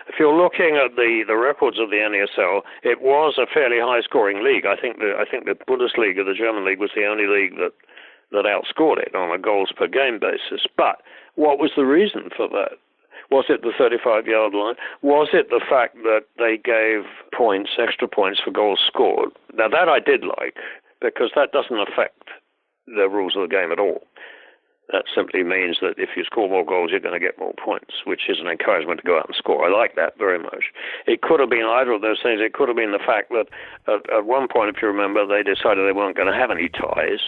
if you're looking at the records of the NASL, it was a fairly high-scoring league. I think the Bundesliga, the German league, was the only league that outscored it on a goals-per-game basis. But what was the reason for that? Was it the 35-yard line? Was it the fact that they gave points, extra points for goals scored? Now, that I did like, because that doesn't affect the rules of the game at all. That simply means that if you score more goals, you're going to get more points, which is an encouragement to go out and score. I like that very much. It could have been either of those things. It could have been the fact that at one point, if you remember, they decided they weren't going to have any ties.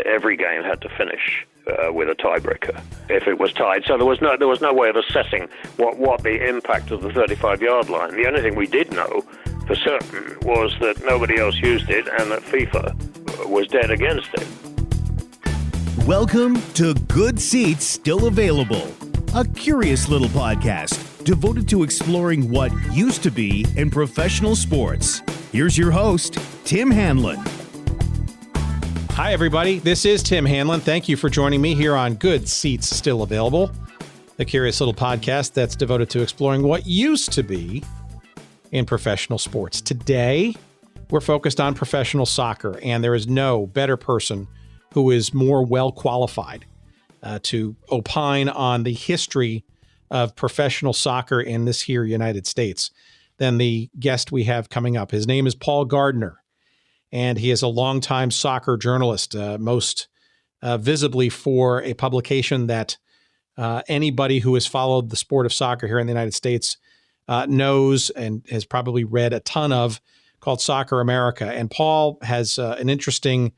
Every game had to finish with a tiebreaker if it was tied. So there was no way of assessing what the impact of the 35-yard line. The only thing we did know for certain was that nobody else used it and that FIFA was dead against it. Welcome to Good Seats Still Available, a curious little podcast devoted to exploring what used to be in professional sports. Here's your host, Tim Hanlon. Hi, everybody. This is Tim Hanlon. Thank you for joining me here on Good Seats Still Available, a curious little podcast that's devoted to exploring what used to be in professional sports. Today, we're focused on professional soccer, and there is no better person who is more well qualified to opine on the history of professional soccer in this here United States than the guest we have coming up. His name is Paul Gardner, and he is a longtime soccer journalist, most visibly for a publication that anybody who has followed the sport of soccer here in the United States knows and has probably read a ton of, called Soccer America. And Paul has an interesting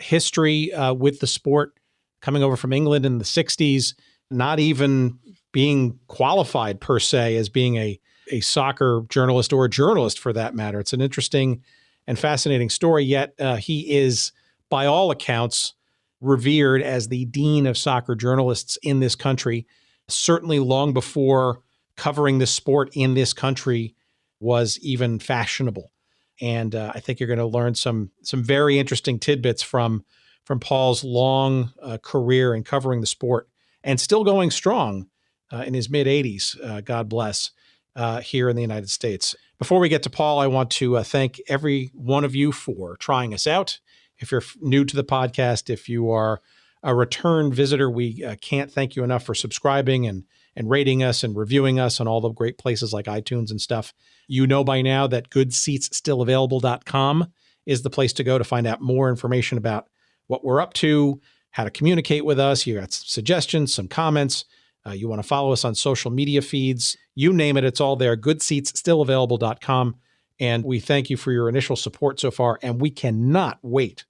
history with the sport, coming over from England in the 60s, not even being qualified per se as being a soccer journalist or a journalist for that matter. It's an interesting and fascinating story, yet he is, by all accounts, revered as the dean of soccer journalists in this country, certainly long before covering the sport in this country was even fashionable. And I think you're going to learn some very interesting tidbits from Paul's long career in covering the sport and still going strong in his mid-80s, God bless, here in the United States. Before we get to Paul, I want to thank every one of you for trying us out. If you're new to the podcast, if you are a return visitor, we can't thank you enough for subscribing and rating us and reviewing us on all the great places like iTunes and stuff. You know by now that goodseatsstillavailable.com is the place to go to find out more information about what we're up to, how to communicate with us. You got some suggestions, some comments. You want to follow us on social media feeds. You name it, it's all there. Goodseatsstillavailable.com. And we thank you for your initial support so far. And we cannot wait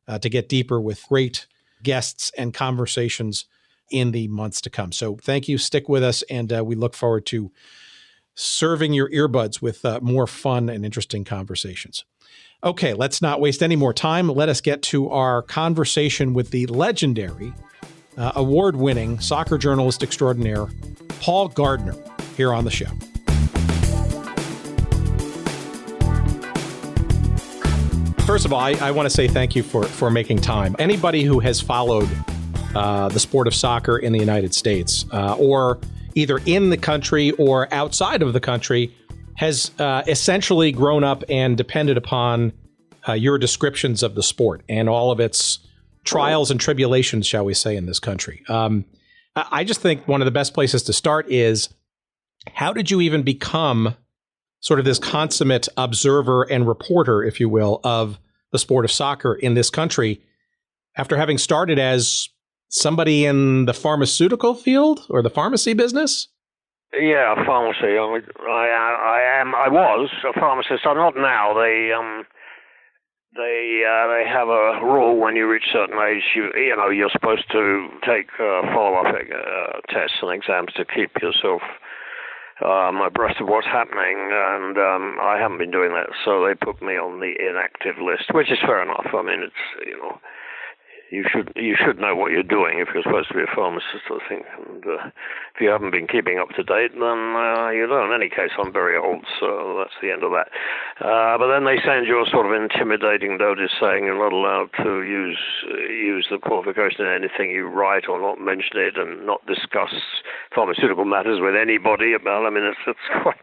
to get deeper with great guests and conversations in the months to come. So thank you. Stick with us. And we look forward to serving your earbuds with more fun and interesting conversations. Okay, let's not waste any more time. Let us get to our conversation with the legendary, award-winning soccer journalist extraordinaire, Paul Gardner, here on the show. First of all, I want to say thank you for making time. Anybody who has followed the sport of soccer in the United States, or either in the country or outside of the country, has essentially grown up and depended upon your descriptions of the sport and all of its trials and tribulations, shall we say, in this country. I just think one of the best places to start is, how did you even become sort of this consummate observer and reporter, if you will, of the sport of soccer in this country after having started as somebody in the pharmaceutical field or the pharmacy business? Yeah, pharmacy. I was a pharmacist. I'm not now. They have a rule when you reach a certain age. You're supposed to take follow-up tests and exams to keep yourself abreast of what's happening, and I haven't been doing that. So they put me on the inactive list, which is fair enough. I mean, it's you should know what you're doing if you're supposed to be a pharmacist, I think. And if you haven't been keeping up to date, then you don't. In any case, I'm very old, so that's the end of that. But then they send you a sort of intimidating notice saying you're not allowed to use the qualification in anything you write, or not mention it, and not discuss pharmaceutical matters with anybody about. I mean, it's quite.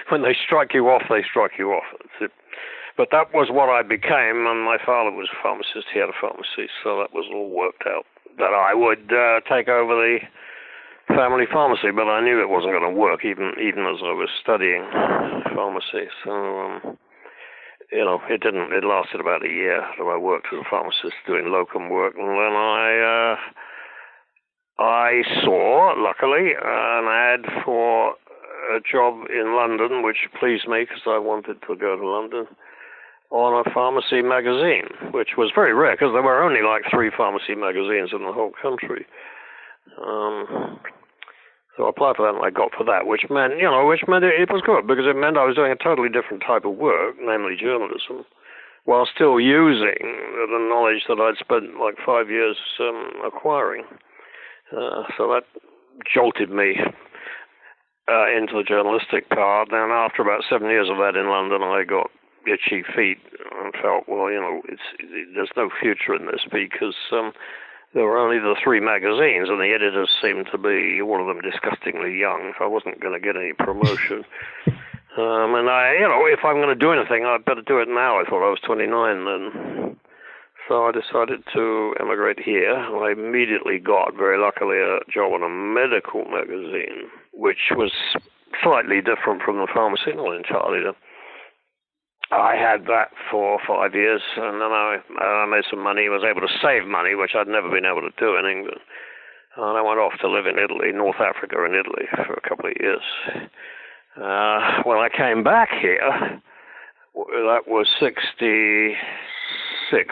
When they strike you off, they strike you off. That's it. But that was what I became, and my father was a pharmacist. He had a pharmacy, so that was all worked out, that I would take over the family pharmacy. But I knew it wasn't going to work, even as I was studying pharmacy. So, it didn't. It lasted about a year that I worked as a pharmacist doing locum work, and then I saw, luckily, an ad for a job in London, which pleased me because I wanted to go to London, on a pharmacy magazine, which was very rare because there were only like 3 pharmacy magazines in the whole country. So I applied for that, and I got for that, which meant it was good, because it meant I was doing a totally different type of work, namely journalism, while still using the knowledge that I'd spent like 5 years acquiring. So that jolted me into the journalistic part. And after about 7 years of that in London, I got itchy feet and felt, well, there's no future in this, because there were only the 3 magazines, and the editors seemed to be, all of them, disgustingly young. So I wasn't going to get any promotion. And if I'm going to do anything, I'd better do it now. I thought I was 29 then. So I decided to emigrate here. I immediately got, very luckily, a job on a medical magazine, which was slightly different from the pharmacy, not entirely different. I had that for 5 years, and then I made some money, was able to save money, which I'd never been able to do in England. And I went off to live in Italy, North Africa and Italy, for a couple of years. When I came back here, that was 66,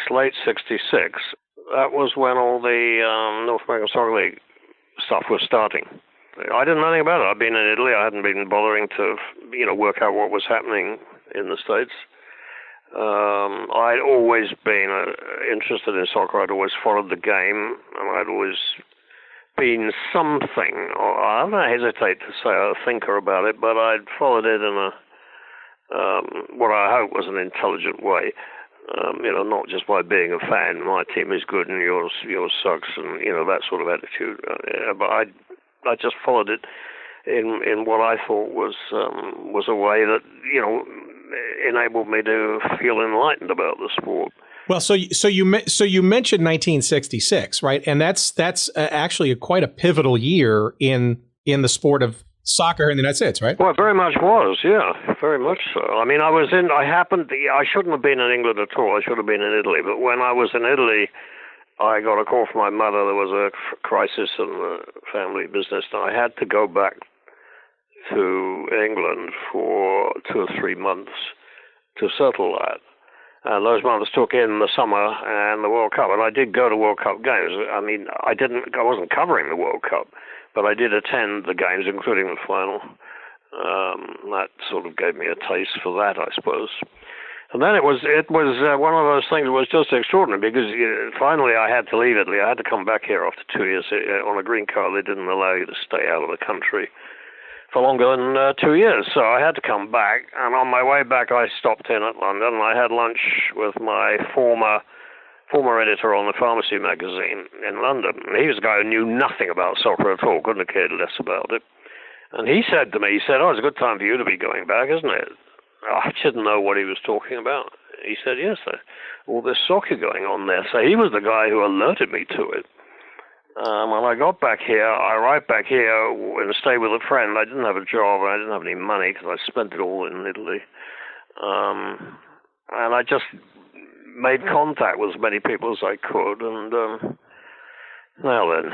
late 66. That was when all the North American Soccer League stuff was starting. I didn't know anything about it. I'd been in Italy. I hadn't been bothering to, work out what was happening in the States. I'd always been interested in soccer. I'd always followed the game, and I'd always been something, or I don't hesitate to say a thinker about it, but I'd followed it in what I hope was an intelligent way. Not just by being a fan. My team is good and yours sucks, and that sort of attitude. But I just followed it in what I thought was a way that enabled me to feel enlightened about the sport. Well, so you mentioned 1966, right? And that's actually quite a pivotal year in the sport of soccer in the United States, right? Well, it very much was, yeah, very much so. I mean, I shouldn't have been in England at all. I should have been in Italy. But when I was in Italy, I got a call from my mother. There was a crisis in the family business, and I had to go back to England for 2 or 3 months to settle that. And those months took in the summer and the World Cup. And I did go to World Cup games. I mean, I wasn't covering the World Cup, but I did attend the games, including the final. That sort of gave me a taste for that, I suppose. And then it was one of those things that was just extraordinary, because finally I had to leave Italy. I had to come back here after 2 years. On a green card, they didn't allow you to stay out of the country for longer than 2 years. So I had to come back. And on my way back, I stopped in at London, and I had lunch with my former editor on the pharmacy magazine in London. And he was a guy who knew nothing about soccer at all, couldn't have cared less about it. And he said to me, oh, it's a good time for you to be going back, isn't it? I didn't know what he was talking about. He said, yes, all this soccer going on there. So he was the guy who alerted me to it. When I got back here, I arrived back here and stayed with a friend. I didn't have a job. I didn't have any money because I spent it all in Italy. And I just made contact with as many people as I could. And now then,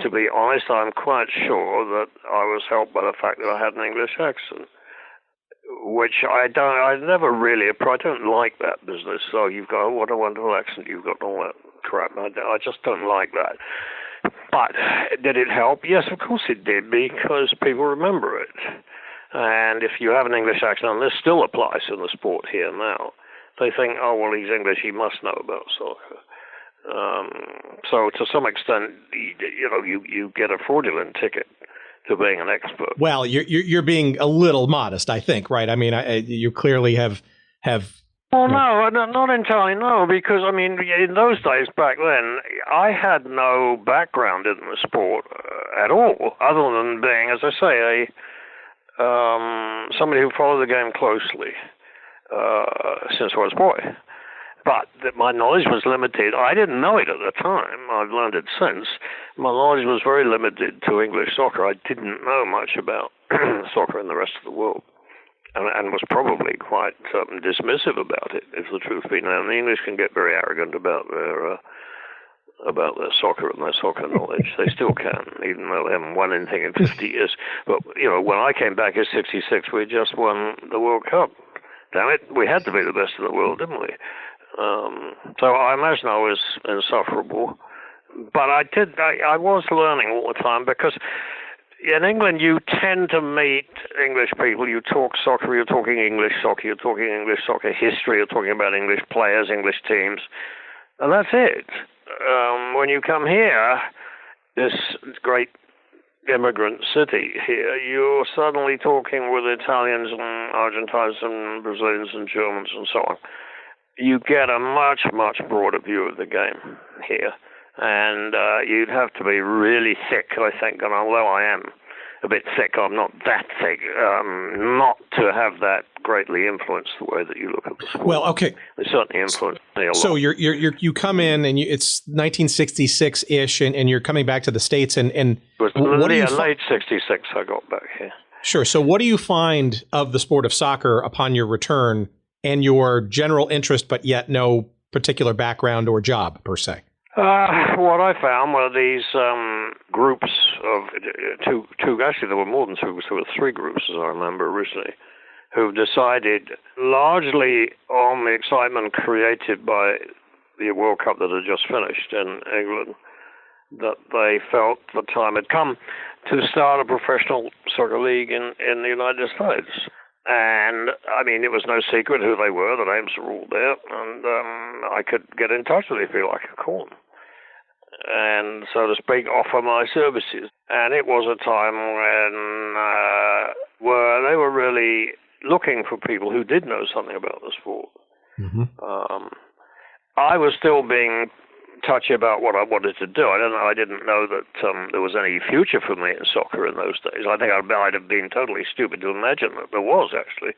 to be honest, I'm quite sure that I was helped by the fact that I had an English accent, which I never really, I don't like that business. So you've got, what a wonderful accent you've got, all that crap. I just don't like that. But did it help? Yes, of course it did, because people remember it. And if you have an English accent, and this still applies in the sport here now, they think, oh, well, he's English, he must know about soccer. So to some extent, you get a fraudulent ticket to being an expert. Well, you're being a little modest, I think, right? I mean, you clearly have. Well, no, not entirely, no, because, I mean, in those days back then, I had no background in the sport at all, other than being, as I say, somebody who followed the game closely since I was a boy. But my knowledge was limited. I didn't know it at the time. I've learned it since. My knowledge was very limited to English soccer. I didn't know much about soccer in the rest of the world, and was probably quite dismissive about it, if the truth be known. The English can get very arrogant about their soccer and their soccer knowledge. They still can, even though they haven't won anything in 50 years. But, when I came back in '66, we just won the World Cup. Damn it, we had to be the best in the world, didn't we? So I imagine I was insufferable. But I was learning all the time, because in England you tend to meet English people. You talk soccer, you're talking English soccer, you're talking English soccer history, you're talking about English players, English teams, and that's it. When you come here, this great immigrant city here, you're suddenly talking with Italians and Argentines and Brazilians and Germans and so on. You get a much, much broader view of the game here. And you'd have to be really thick, I think, and although I am a bit thick, I'm not that thick, not to have that greatly influence the way that you look at the sport. Well, okay. It certainly influenced me a lot. So you come in, and it's 1966-ish, and you're coming back to the States, and it was late 66 I got back here. Sure. So what do you find of the sport of soccer upon your return, and your general interest, but yet no particular background or job, per se? What I found were these groups of two. Actually, there were more than two. There were three groups, as I remember originally, who decided, largely on the excitement created by the World Cup that had just finished in England, that they felt the time had come to start a professional soccer league in the United States. And, I mean, it was no secret who they were. The names were all there. And I could get in touch with them if you like, I could call them. And, so to speak, offer my services. And it was a time when where they were really looking for people who did know something about the sport. Mm-hmm. I was still being touchy about what I wanted to do. I didn't know that there was any future for me in soccer in those days. I think I'd have been totally stupid to imagine that there was, actually.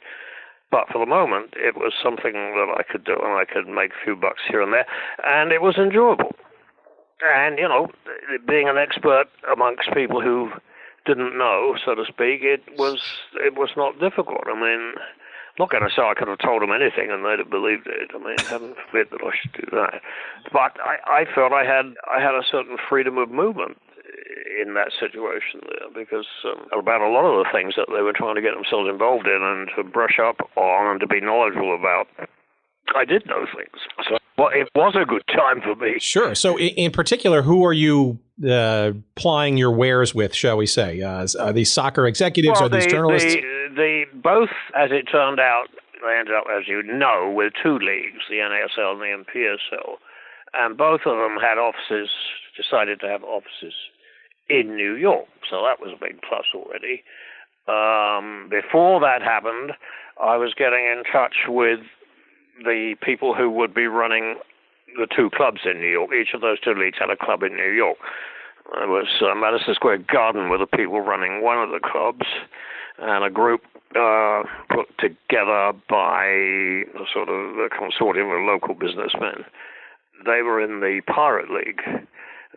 But for the moment, it was something that I could do, and I could make a few bucks here and there, and it was enjoyable. And, being an expert amongst people who didn't know, so to speak, it was not difficult. I mean, I'm not going to say I could have told them anything and they'd have believed it. I mean, heaven forbid that I should do that. But I felt I had a certain freedom of movement in that situation there, because about a lot of the things that they were trying to get themselves involved in and to brush up on and to be knowledgeable about, I did those things. So it was a good time for me. Sure. So in particular, who are you plying your wares with, shall we say? Are these soccer executives? Are these journalists? Both, as it turned out, they ended up, as you know, with two leagues, the NASL and the NPSL. And both of them had decided to have offices in New York. So that was a big plus already. Before that happened, I was getting in touch with the people who would be running the two clubs in New York. Each of those two leagues had a club in New York. It was Madison Square Garden were the people running one of the clubs, and a group put together by a sort of a consortium of local businessmen. They were in the Pirate League,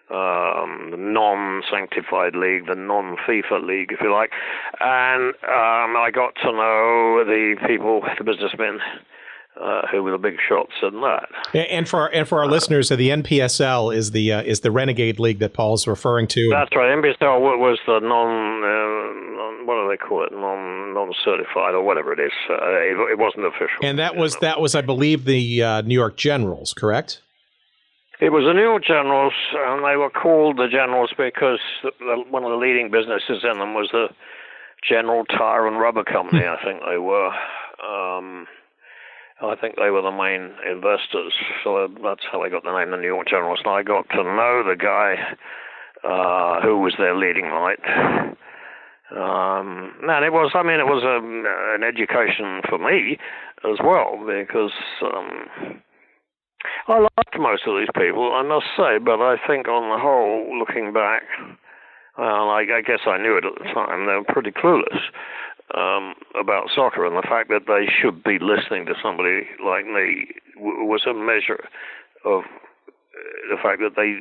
the non-sanctified league, the non-FIFA league, if you like. And I got to know the people, the businessmen, who were the big shots in that. And for our listeners, the NPSL is the renegade league that Paul's referring to. That's right. NPSL was the what do they call it? Non-certified or whatever it is. It wasn't official. And that was, I believe, the New York Generals, correct? It was the New York Generals, and they were called the Generals because one of the leading businesses in them was the General Tire and Rubber Company, I think they were. I think they were the main investors, so that's how they got the name the New York Generals. And I got to know the guy who was their leading light. And it was an education for me as well, because I liked most of these people, I must say, but I think on the whole, looking back, I guess I knew it at the time, they were pretty clueless about soccer, and the fact that they should be listening to somebody like me was a measure of the fact that they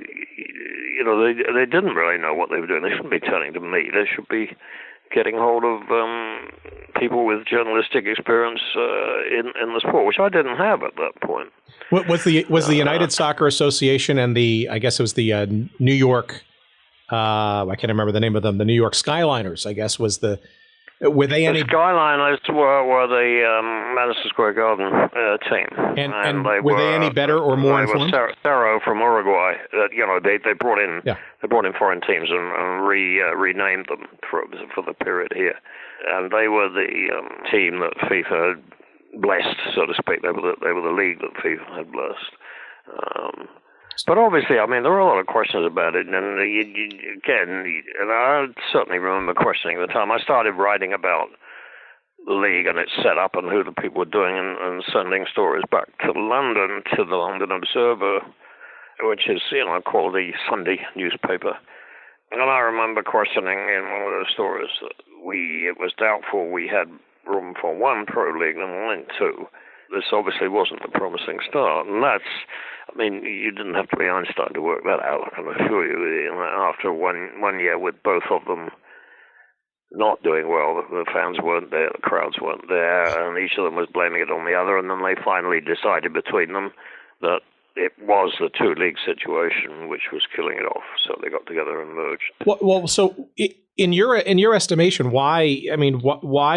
didn't really know what they were doing. They shouldn't be turning to me. They should be getting hold of people with journalistic experience in the sport, which I didn't have at that point. What was the United Soccer Association and I guess it was the New York, I can't remember the name of them, the New York Skyliners, I guess, were they any... The Skyliners were the Madison Square Garden team. And were they any better or more informed? They were Cerro from Uruguay. They brought in foreign teams and renamed them for the period here. And they were the team that FIFA had blessed, so to speak. They were the league that FIFA had blessed. But obviously, there were a lot of questions about it, and I certainly remember questioning at the time. I started writing about the league and its setup and who the people were doing, and sending stories back to London, to the London Observer, which is, called the Sunday newspaper. And I remember questioning in one of those stories that it was doubtful we had room for one pro league and only two. This obviously wasn't a promising start, and you didn't have to be Einstein to work that out, I can assure you. After one year with both of them not doing well, the fans weren't there, the crowds weren't there, and each of them was blaming it on the other, and then they finally decided between them that it was the two-league situation which was killing it off, so they got together and merged. Well, so in your estimation, why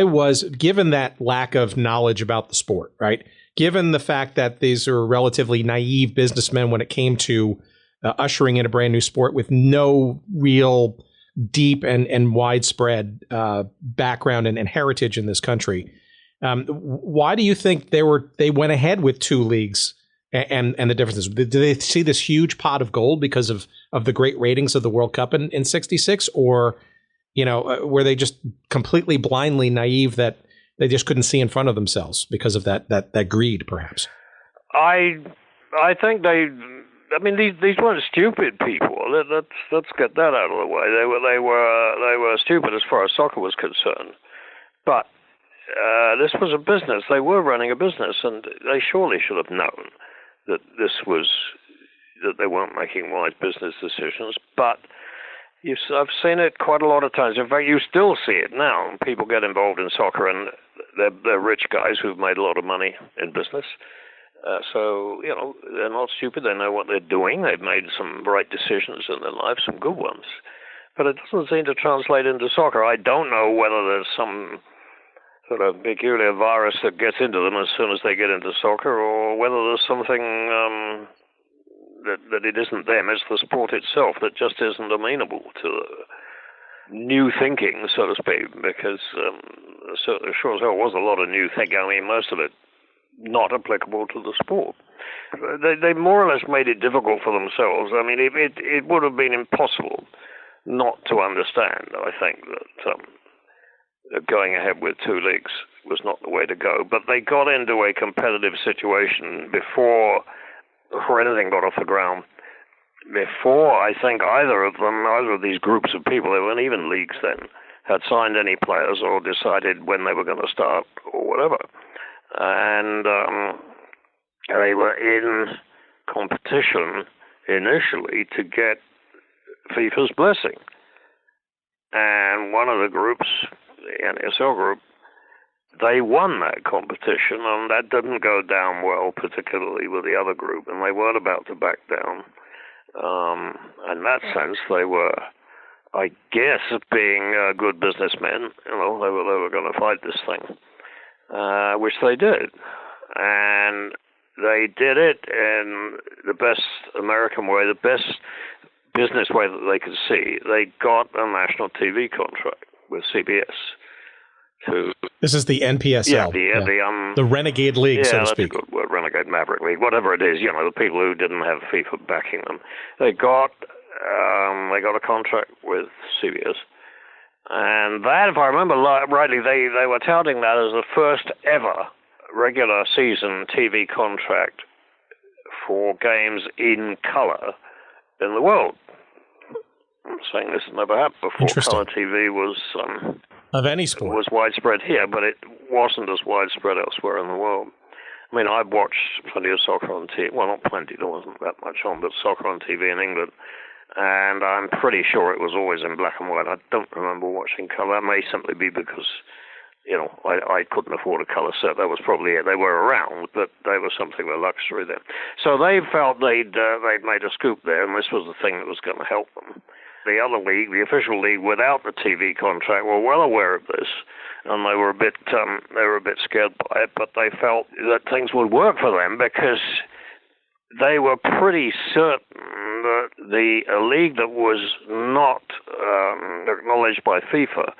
was, given that lack of knowledge about the sport, right? Given the fact that these are relatively naive businessmen when it came to ushering in a brand new sport with no real deep and widespread background and heritage in this country, why do you think they went ahead with two leagues and the differences? Did they see this huge pot of gold because of the great ratings of the World Cup in '66, or were they just completely blindly naive that they just couldn't see in front of themselves because of that greed, perhaps? I think these weren't stupid people. Let's get that out of the way. They were stupid as far as soccer was concerned, but this was a business. They were running a business, and they surely should have known that they weren't making wise business decisions. But I've seen it quite a lot of times. In fact, you still see it now. People get involved in soccer, and they're rich guys who've made a lot of money in business. So they're not stupid. They know what they're doing. They've made some right decisions in their life, some good ones. But it doesn't seem to translate into soccer. I don't know whether there's some sort of peculiar virus that gets into them as soon as they get into soccer, or whether there's something that it isn't them, it's the sport itself that just isn't amenable to new thinking, so to speak, because sure as hell was a lot of new thinking. Most of it not applicable to the sport. They more or less made it difficult for themselves. It would have been impossible not to understand, I think, that going ahead with two leagues was not the way to go. But they got into a competitive situation before anything got off the ground, before I think either of these groups of people, they weren't even leagues then, had signed any players or decided when they were going to start or whatever. And they were in competition initially to get FIFA's blessing. And one of the groups, the NASL group, they won that competition, and that didn't go down well, particularly with the other group, and they weren't about to back down. In that sense, they were, I guess, being good businessmen. They were going to fight this thing, which they did. And they did it in the best American way, the best business way that they could see. They got a national TV contract with CBS. This is the NPSL. The Renegade League, so to speak. Yeah, that's a good word, Renegade Maverick League, whatever it is. The people who didn't have FIFA backing them, they got a contract with CBS, and that, if I remember rightly, they were touting that as the first ever regular season TV contract for games in color in the world. I'm saying this has never happened before. Color TV was of any sport was widespread here, but it wasn't as widespread elsewhere in the world. I mean, I've watched plenty of soccer on TV. Well, not plenty, there wasn't that much on, but soccer on TV in England, and I'm pretty sure it was always in black and white. I don't remember watching color. That may simply be because, I couldn't afford a color set. That was probably it. They were around, but they were something of a luxury then. So they felt they'd made a scoop there, and this was the thing that was going to help them. The other league, the official league without the TV contract, were well aware of this, and they were a bit scared by it. But they felt that things would work for them because they were pretty certain that a league that was not acknowledged by FIFA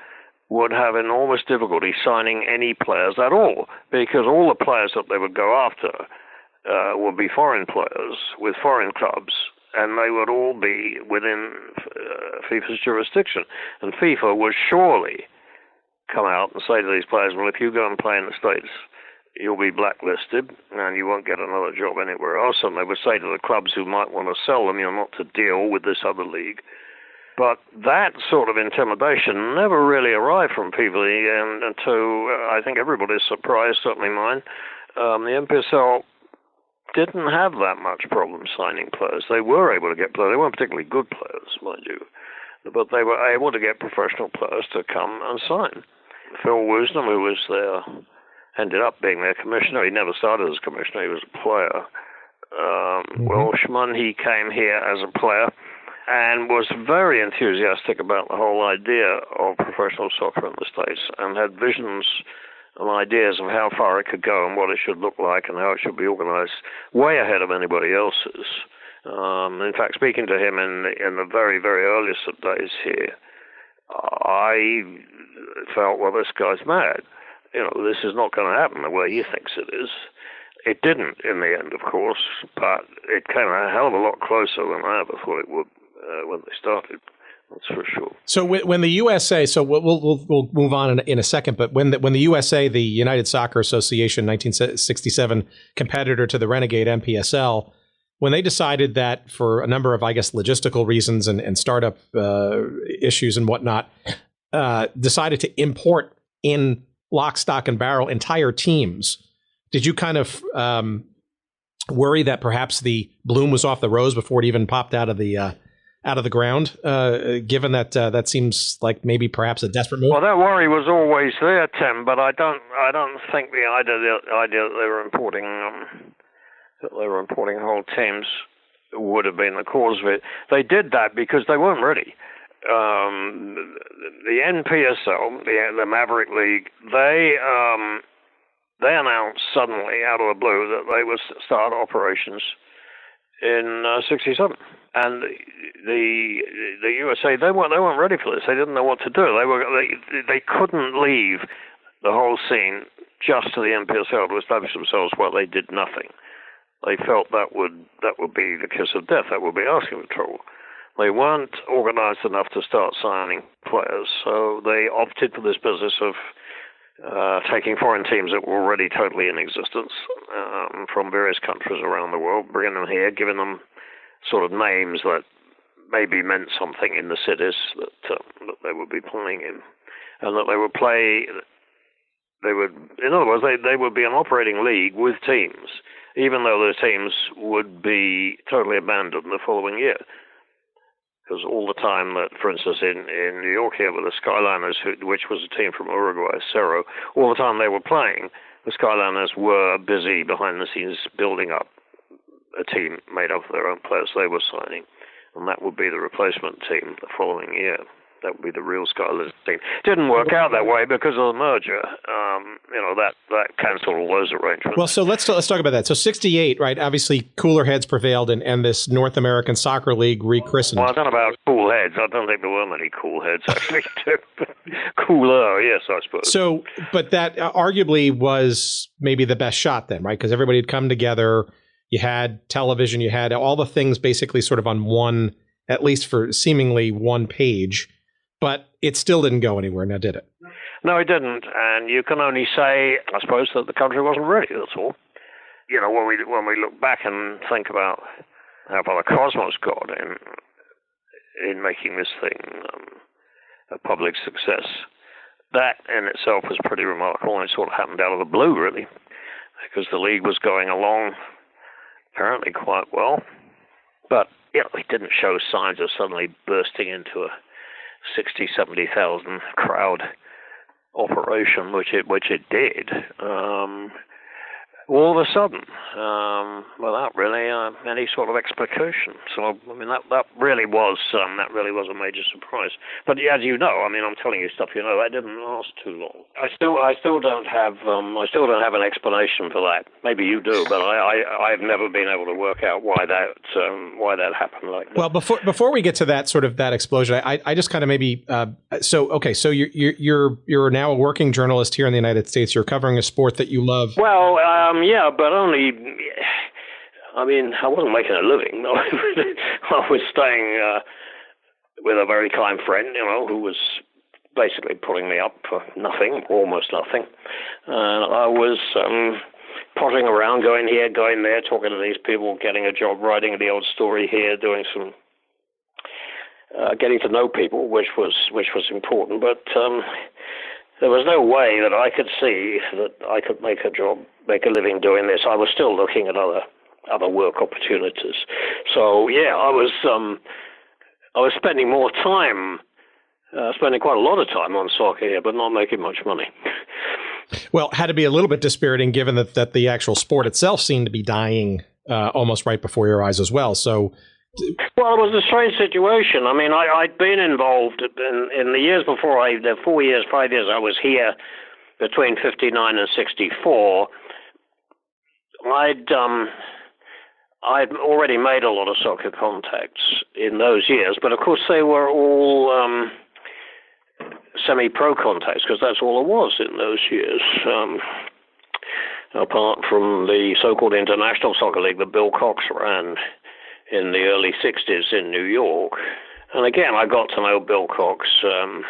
would have enormous difficulty signing any players at all, because all the players that they would go after would be foreign players with foreign clubs, and they would all be within FIFA's jurisdiction. And FIFA would surely come out and say to these players, well, if you go and play in the States, you'll be blacklisted and you won't get another job anywhere else. And they would say to the clubs who might want to sell them, you're not to deal with this other league. But that sort of intimidation never really arrived from people, and to, I think, everybody's surprise, certainly mine. The NPSL didn't have that much problem signing players. They were able to get players. They weren't particularly good players, mind you, but they were able to get professional players to come and sign. Phil Woosnam, who was there, ended up being their commissioner. He never started as commissioner. He was a player. Welshman, he came here as a player and was very enthusiastic about the whole idea of professional soccer in the States, and had visions and ideas of how far it could go and what it should look like and how it should be organized way ahead of anybody else's. In fact, speaking to him in the very, very earliest of days here, I felt, well, this guy's mad. This is not going to happen the way he thinks it is. It didn't in the end, of course, but it came a hell of a lot closer than I ever thought it would when they started. That's for sure. So when the USA, so we'll move on in a second, but when the USA, the United Soccer Association, 1967 competitor to the Renegade NPSL, when they decided that for a number of, I guess, logistical reasons and startup issues and whatnot, decided to import in lock, stock, and barrel entire teams, did you kind of worry that perhaps the bloom was off the rose before it even popped out of the ground, given that that seems like maybe perhaps a desperate move? Well, that worry was always there, Tim, but I don't think the idea that they were importing whole teams would have been the cause of it. They did that because they weren't ready. The NPSL, the Maverick League, they announced suddenly out of the blue that they would start operations in '67, and the USA, they weren't ready for this. They didn't know what to do. They couldn't leave the whole scene just to the NPSL to establish themselves while they did nothing. They felt that would be the kiss of death. That would be asking for trouble. They weren't organized enough to start signing players, so they opted for this business of taking foreign teams that were already totally in existence from various countries around the world, bringing them here, giving them sort of names that maybe meant something in the cities that they would be playing in, and that they would play. In other words, they would be an operating league with teams, even though those teams would be totally abandoned the following year. Because all the time that, for instance, in New York here with the Skyliners, which was a team from Uruguay, Cerro, all the time they were playing, the Skyliners were busy behind the scenes building up a team made up of their own players they were signing. And that would be the replacement team the following year. That would be the real Scarlet team. Didn't work out that way because of the merger. That cancelled all those arrangements. Well, so let's talk about that. So 68, right? Obviously, cooler heads prevailed, and this North American Soccer League rechristened. Well, I don't know about cool heads. I don't think there were many cool heads, actually. Cooler, yes, I suppose. So, but that arguably was maybe the best shot then, right? Because everybody had come together. You had television. You had all the things basically sort of on one, at least for seemingly one page. But it still didn't go anywhere, now did it? No, it didn't. And you can only say, I suppose, that the country wasn't ready, that's all. You know, when we look back and think about how far the Cosmos got in making this thing a public success, that in itself was pretty remarkable, and it sort of happened out of the blue, really, because the league was going along apparently quite well. But, you know, it didn't show signs of suddenly bursting into a 60,000, 70,000 crowd operation, which it did, all of a sudden, without really any sort of explication. So I mean that really was a major surprise. But as you know, I mean, I'm telling you stuff you know, that didn't last too long. I still don't have an explanation for that. Maybe you do, but I've never been able to work out why that happened like that. Well, before we get to that sort of that explosion, I just kind of maybe so you're now a working journalist here in the United States. You're covering a sport that you love. Well, yeah, but only. I mean, I wasn't making a living. I was staying with a very kind friend, you know, who was basically putting me up for nothing, almost nothing. I was pottering around, going here, going there, talking to these people, getting a job, writing the old story here, doing some, getting to know people, which was important. But there was no way that I could see that I could make a living doing this. I was still looking at other work opportunities. So yeah, I was spending more time, spending quite a lot of time on soccer here, but not making much money. Well, it had to be a little bit dispiriting, given that the actual sport itself seemed to be dying almost right before your eyes as well. So. Well, it was a strange situation. I mean, I'd been involved in the years before, the 5 years I was here between 59 and 64. I'd already made a lot of soccer contacts in those years, but of course they were all semi-pro contacts, because that's all there was in those years. Apart from the so-called International Soccer League that Bill Cox ran in the early 60s in New York. And again, I got to know Bill Cox. I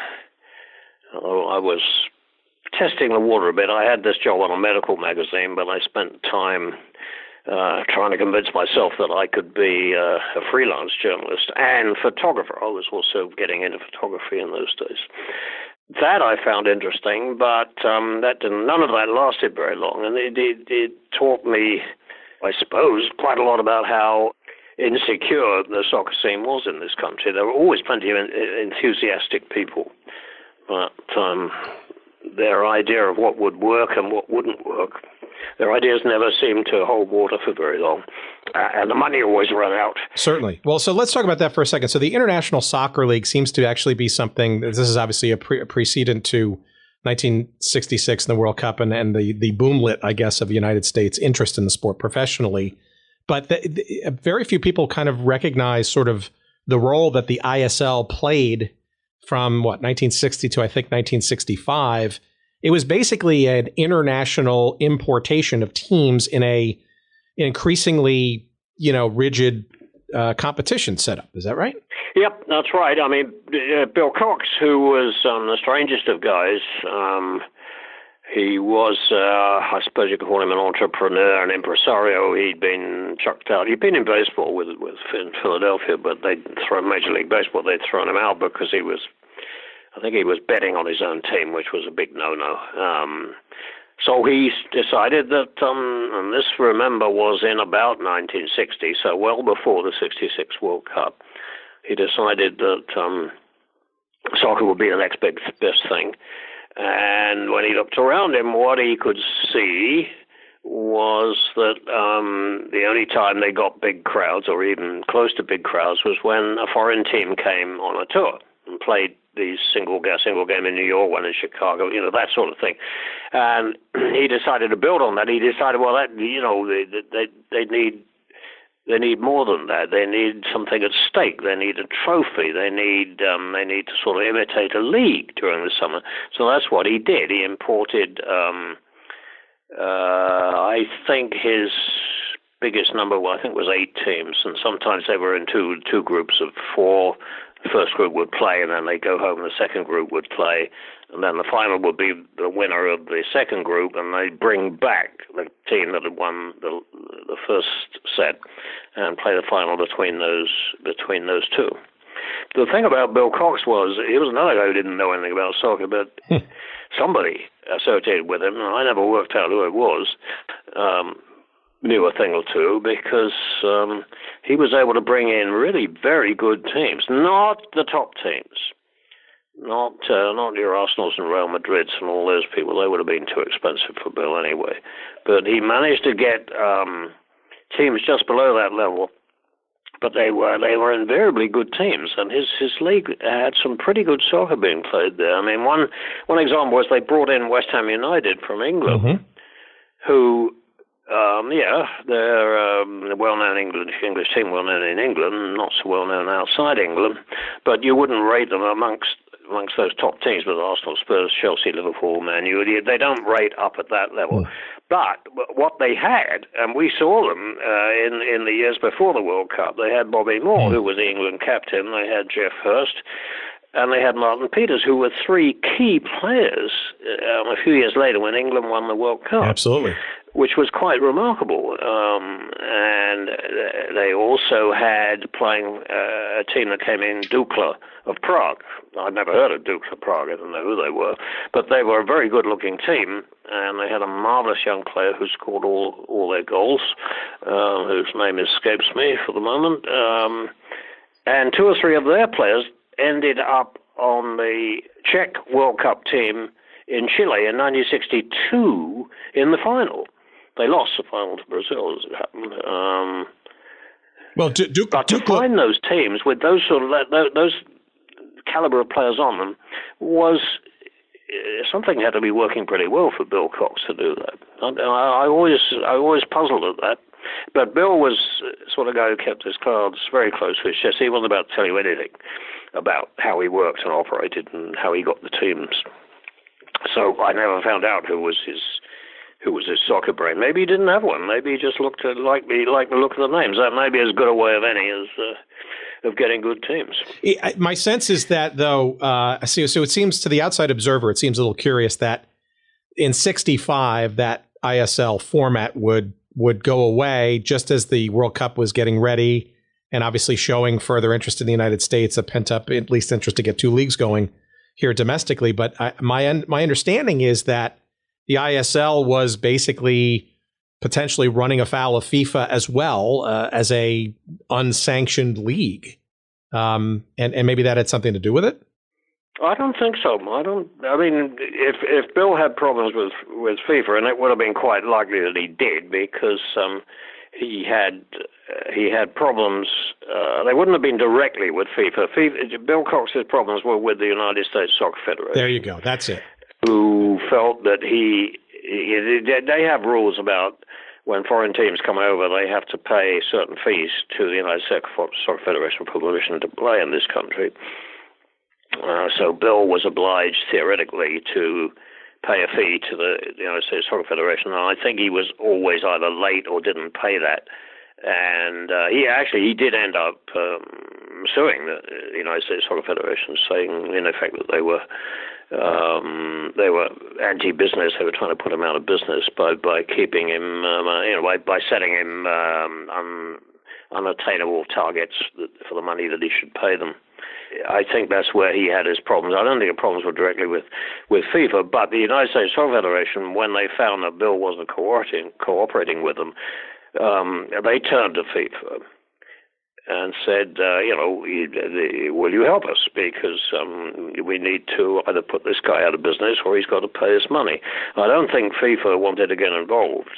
was testing the water a bit. I had this job on a medical magazine, but I spent time trying to convince myself that I could be a freelance journalist and photographer. I was also getting into photography in those days. That I found interesting, but none of that lasted very long. And it taught me, I suppose, quite a lot about how insecure the soccer scene was in this country. There were always plenty of enthusiastic people, but their idea of what would work and what wouldn't work, their ideas never seemed to hold water for very long, and the money always ran out. Certainly. Well, so let's talk about that for a second. So the International Soccer League seems to actually be something, this is obviously a precedent to 1966 in the World Cup and the boomlet, I guess, of the United States interest in the sport professionally. But very few people kind of recognize sort of the role that the ISL played from, 1960 to, I think, 1965. It was basically an international importation of teams in an increasingly, rigid competition setup. Is that right? Yep, that's right. I mean, Bill Cox, who was the strangest of guys, he was, I suppose you could call him an entrepreneur, an impresario. He'd been chucked out. He'd been in baseball with in Philadelphia, but they'd thrown Major League Baseball. They'd thrown him out because I think he was betting on his own team, which was a big no-no. So he decided that, and this, remember, was in about 1960, so well before the 66 World Cup, he decided that soccer would be the next best thing. And when he looked around him, what he could see was that the only time they got big crowds, or even close to big crowds, was when a foreign team came on a tour and played these single game in New York, one in Chicago, that sort of thing. And he decided to build on that. He decided, well, that they need more than that. They need something at stake. They need a trophy. They need to sort of imitate a league during the summer. So that's what he did. He imported, I think his biggest number, I think, was 8 teams, and sometimes they were in two groups of 4. The first group would play, and then they'd go home, and the second group would play, and then the final would be the winner of the second group, and they'd bring back the team that had won the first set and play the final between those two. The thing about Bill Cox was he was another guy who didn't know anything about soccer, but somebody associated with him, and I never worked out who it was, knew a thing or two, because he was able to bring in really very good teams, not the top teams, not your Arsenals and Real Madrids and all those people. They would have been too expensive for Bill anyway. But he managed to get teams just below that level, but they were invariably good teams, and his league had some pretty good soccer being played there. I mean, one example was they brought in West Ham United from England, who. They're a well-known English team, well-known in England, not so well-known outside England, but you wouldn't rate them amongst those top teams with Arsenal, Spurs, Chelsea, Liverpool, Man U. They don't rate up at that level. But what they had, and we saw them in the years before the World Cup, they had Bobby Moore, who was the England captain, they had Jeff Hurst, and they had Martin Peters, who were 3 key players a few years later when England won the World Cup. Absolutely. Which was quite remarkable. And they also had playing a team that came in, Dukla of Prague. I'd never heard of Dukla Prague. I don't know who they were. But they were a very good-looking team, and they had a marvelous young player who scored all their goals, whose name escapes me for the moment. And 2 or 3 of their players ended up on the Czech World Cup team in Chile in 1962 in the final. They lost the final to Brazil, as it happened. But to find those teams with those sort of those caliber of players on them was something had to be working pretty well for Bill Cox to do that. I always puzzled at that. But Bill was sort of guy who kept his cards very close to his chest. He wasn't about to tell you anything about how he worked and operated and how he got the teams. So I never found out who was his soccer brain. Maybe he didn't have one. Maybe he just liked the look of the names. That may be as good a way of any as of getting good teams. My sense is that, though, so it seems to the outside observer, it seems a little curious that in '65 that ISL format would go away just as the World Cup was getting ready, and obviously showing further interest in the United States, a pent-up at least interest to get 2 leagues going here domestically. But my understanding is that the ISL was basically potentially running afoul of FIFA as well as a unsanctioned league, and maybe that had something to do with it. I don't think so. I mean, if Bill had problems with FIFA, and it would have been quite likely that he did, because he had problems. They wouldn't have been directly with FIFA. Bill Cox's problems were with the United States Soccer Federation. There you go. That's it. Who felt that they have rules about when foreign teams come over, they have to pay certain fees to the United States Soccer Federation for permission to play in this country. So Bill was obliged, theoretically, to pay a fee to the United States Soccer Federation, and I think he was always either late or didn't pay that. And he did end up suing the United States Soccer Federation, saying, in effect, that they were anti-business. They were trying to put him out of business by keeping him, by setting him unattainable targets for the money that he should pay them. I think that's where he had his problems. I don't think the problems were directly with FIFA, but the United States Soccer Federation, when they found that Bill wasn't cooperating with them, they turned to FIFA and said, will you help us? Because we need to either put this guy out of business or he's got to pay us money. I don't think FIFA wanted to get involved.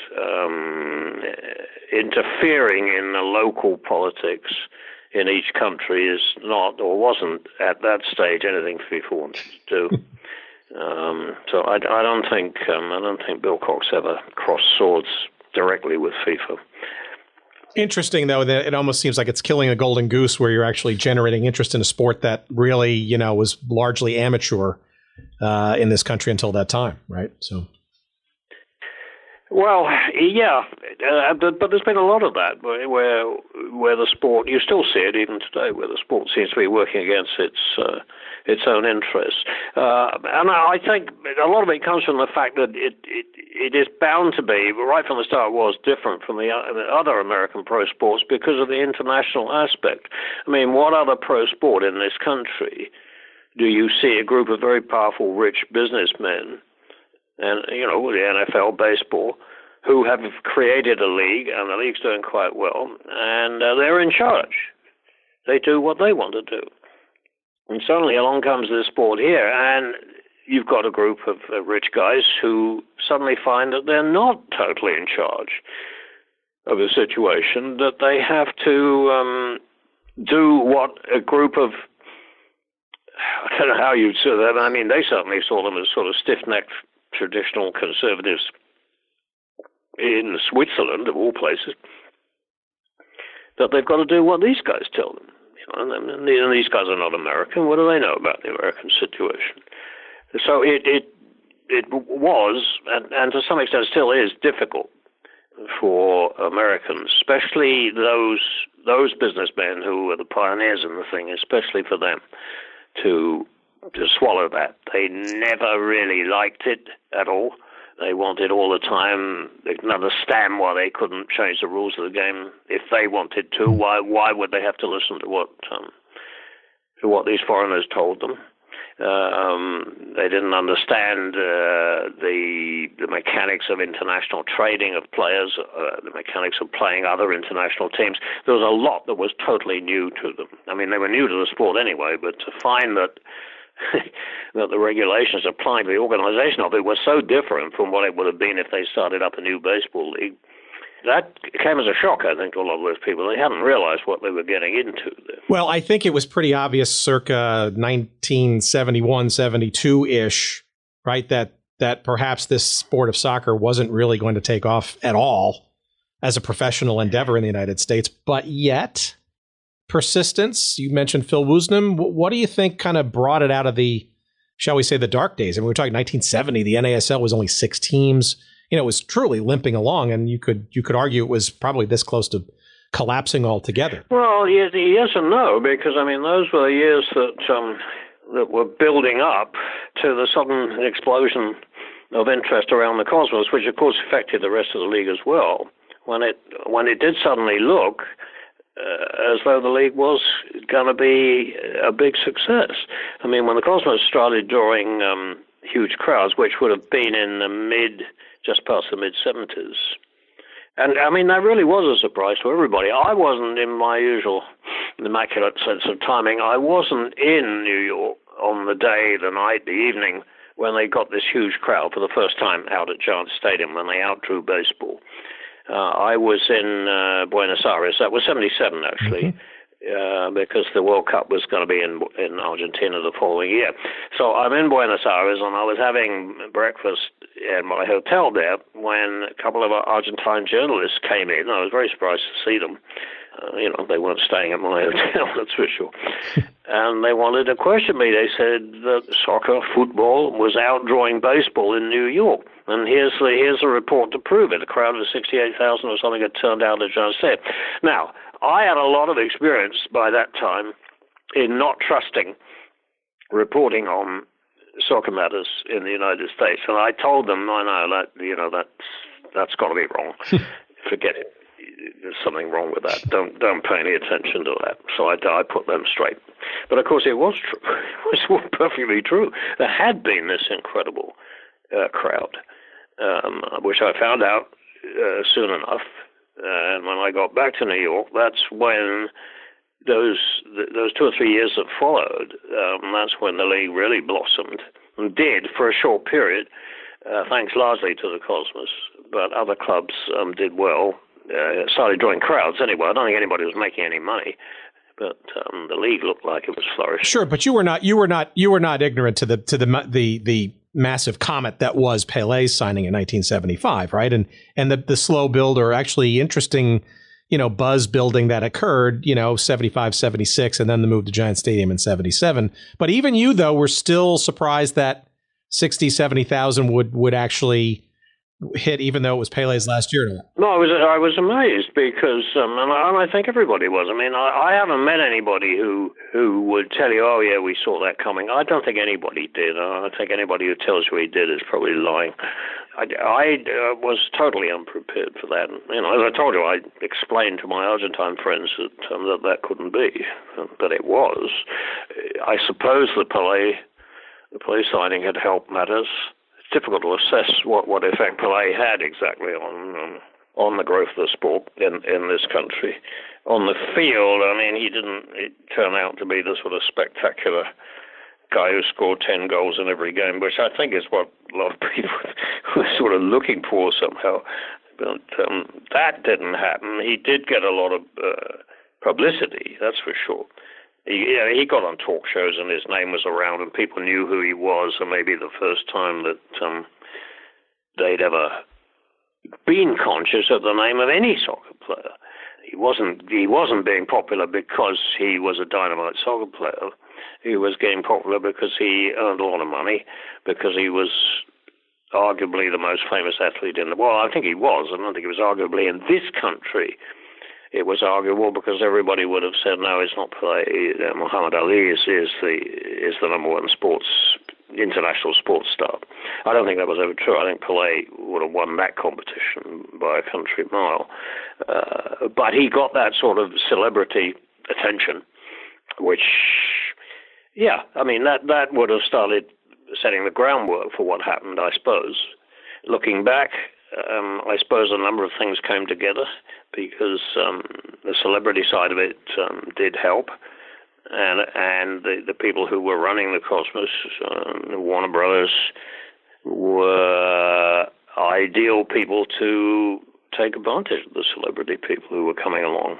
Interfering in the local politics in each country is not or wasn't at that stage anything FIFA wanted to do. So I don't think Bill Cox ever crossed swords directly with FIFA. Interesting, though, that it almost seems like it's killing a golden goose where you're actually generating interest in a sport that really, was largely amateur in this country until that time, right? So. Well, yeah, but there's been a lot of that where the sport, you still see it even today, where the sport seems to be working against its own interests. And I think a lot of it comes from the fact that it is bound to be, right from the start, was different from the other American pro sports because of the international aspect. I mean, what other pro sport in this country do you see a group of very powerful, rich businessmen, and, the NFL, baseball, who have created a league, and the league's doing quite well, and they're in charge. They do what they want to do. And suddenly along comes this sport here, and you've got a group of rich guys who suddenly find that they're not totally in charge of a situation, that they have to do what a group of, I don't know how you'd say that, I mean, they certainly saw them as sort of stiff-necked traditional conservatives in Switzerland, of all places, that they've got to do what these guys tell them. And these guys are not American. What do they know about the American situation? So it was, and to some extent still is, difficult for Americans, especially those businessmen who were the pioneers in the thing, especially for them to swallow that. They never really liked it at all. They wanted all the time. They didn't understand why they couldn't change the rules of the game if they wanted to. Why would they have to listen to what these foreigners told them? They didn't understand the mechanics of international trading of players, the mechanics of playing other international teams. There was a lot that was totally new to them. I mean, they were new to the sport anyway, but to find that that the regulations applying to the organization of it were so different from what it would have been if they started up a new baseball league, that came as a shock, I think, to a lot of those people. They hadn't realized what they were getting into there. Well, I think it was pretty obvious circa 1971, 72-ish, right, that perhaps this sport of soccer wasn't really going to take off at all as a professional endeavor in the United States. But yet, persistence, you mentioned Phil Woosnam. What do you think kind of brought it out of the, shall we say, the dark days? I mean, we're talking 1970. The NASL was only 6 teams. It was truly limping along, and you could argue it was probably this close to collapsing altogether. Well, yes and no, because I mean those were the years that were building up to the sudden explosion of interest around the cosmos, which of course affected the rest of the league as well. When it did suddenly look as though the league was going to be a big success. I mean, when the Cosmos started drawing huge crowds, which would have been in just past the mid-70s, and I mean, that really was a surprise to everybody. I wasn't, in my usual immaculate sense of timing, I wasn't in New York on the day, the night, the evening, when they got this huge crowd for the first time out at Giants Stadium, when they outdrew baseball. I was in Buenos Aires. That was 77, actually, because the World Cup was going to be in Argentina the following year. So I'm in Buenos Aires, and I was having breakfast in my hotel there when a couple of Argentine journalists came in. I was very surprised to see them. They weren't staying at my hotel, that's for sure. And they wanted to question me. They said that soccer, football, was outdrawing baseball in New York. And here's a report to prove it. A crowd of 68,000 or something had turned out at Giants Stadium. Now, I had a lot of experience by that time in not trusting reporting on soccer matters in the United States. And I told them, that's got to be wrong. Forget it. There's something wrong with that. Don't pay any attention to that. So I put them straight. But of course, it was true. It was perfectly true. There had been this incredible crowd, which I found out soon enough. And when I got back to New York, that's when those 2 or 3 years that followed, that's when the league really blossomed and did for a short period, thanks largely to the Cosmos. But other clubs did well. Started drawing crowds anyway. I don't think anybody was making any money, But the league looked like it was flourishing. Sure, but you were not ignorant to the massive comet that was Pele's signing in 1975, right? And the slow build, or actually interesting, buzz building that occurred, 75, 76, and then the move to Giant Stadium in 77. But even you, though, were still surprised that 60, 70,000 would actually hit, even though it was Pele's last year. No, I was amazed because, and I think everybody was. I mean, I haven't met anybody who would tell you, oh yeah, we saw that coming. I don't think anybody did. I think anybody who tells you he did is probably lying. I was totally unprepared for that. As I told you, I explained to my Argentine friends that couldn't be, but it was. I suppose the Pele signing had helped matters. It's difficult to assess what effect Pele had exactly on the growth of the sport in this country. On the field, I mean, he didn't turn out to be the sort of spectacular guy who scored 10 goals in every game, which I think is what a lot of people were sort of looking for somehow. But that didn't happen. He did get a lot of publicity, that's for sure. He got on talk shows and his name was around and people knew who he was, and maybe the first time that they'd ever been conscious of the name of any soccer player. He wasn't being popular because he was a dynamite soccer player. He was getting popular because he earned a lot of money, because he was arguably the most famous athlete in the world. I think he was. I don't think he was arguably in this country. It was arguable because everybody would have said, no, it's not Pele. Muhammad Ali is the number one international sports star. I don't think that was ever true. I think Pele would have won that competition by a country mile. But he got that sort of celebrity attention, which, that would have started setting the groundwork for what happened, I suppose. Looking back, I suppose a number of things came together because the celebrity side of it did help. And the people who were running the Cosmos, the Warner Brothers, were ideal people to take advantage of the celebrity people who were coming along.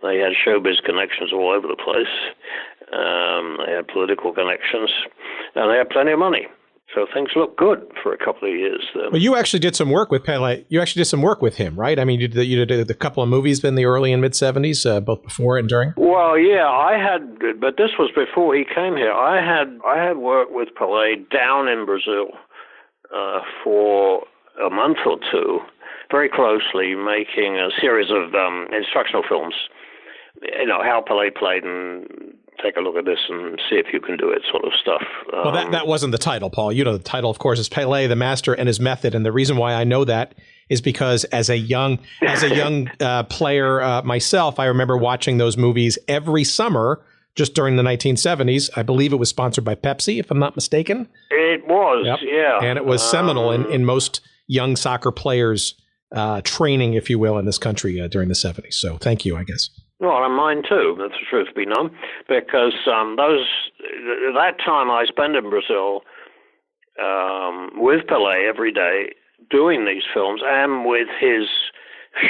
They had showbiz connections all over the place. They had political connections, and they had plenty of money. So things looked good for a couple of years. Well, you actually did some work with Pele. You actually did some work with him, right? I mean, you did a couple of movies in the early and mid-'70s, both before and during? Well, yeah, I had, but this was before he came here. I had worked with Pele down in Brazil for a month or two, very closely, making a series of instructional films. How Pele played, and take a look at this and see if you can do it, sort of stuff. Well, that wasn't the title, Paul. The title, of course, is Pele, the Master and His Method. And the reason why I know that is because as a young player myself, I remember watching those movies every summer just during the 1970s. I believe it was sponsored by Pepsi, if I'm not mistaken. It was, yep. Yeah. And it was seminal in most young soccer players' training, if you will, in this country during the 70s. So thank you, I guess. Well, and mine too, that's the truth be known, because that time I spent in Brazil with Pele every day doing these films, and with his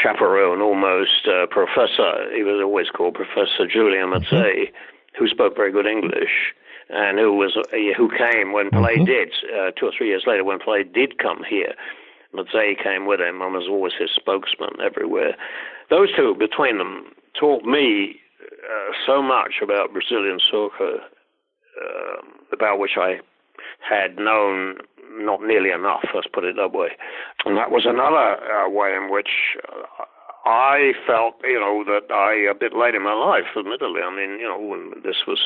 chaperone, almost professor. He was always called Professor Julian Mazzei, who spoke very good English, and who came when Pele did 2 or 3 years later when Pele did come here. Mazzei came with him and was always his spokesman everywhere. Those two, between them, taught me so much about Brazilian soccer, about which I had known not nearly enough, let's put it that way. And that was another way in which I felt, that a bit late in my life, admittedly. I mean, when this was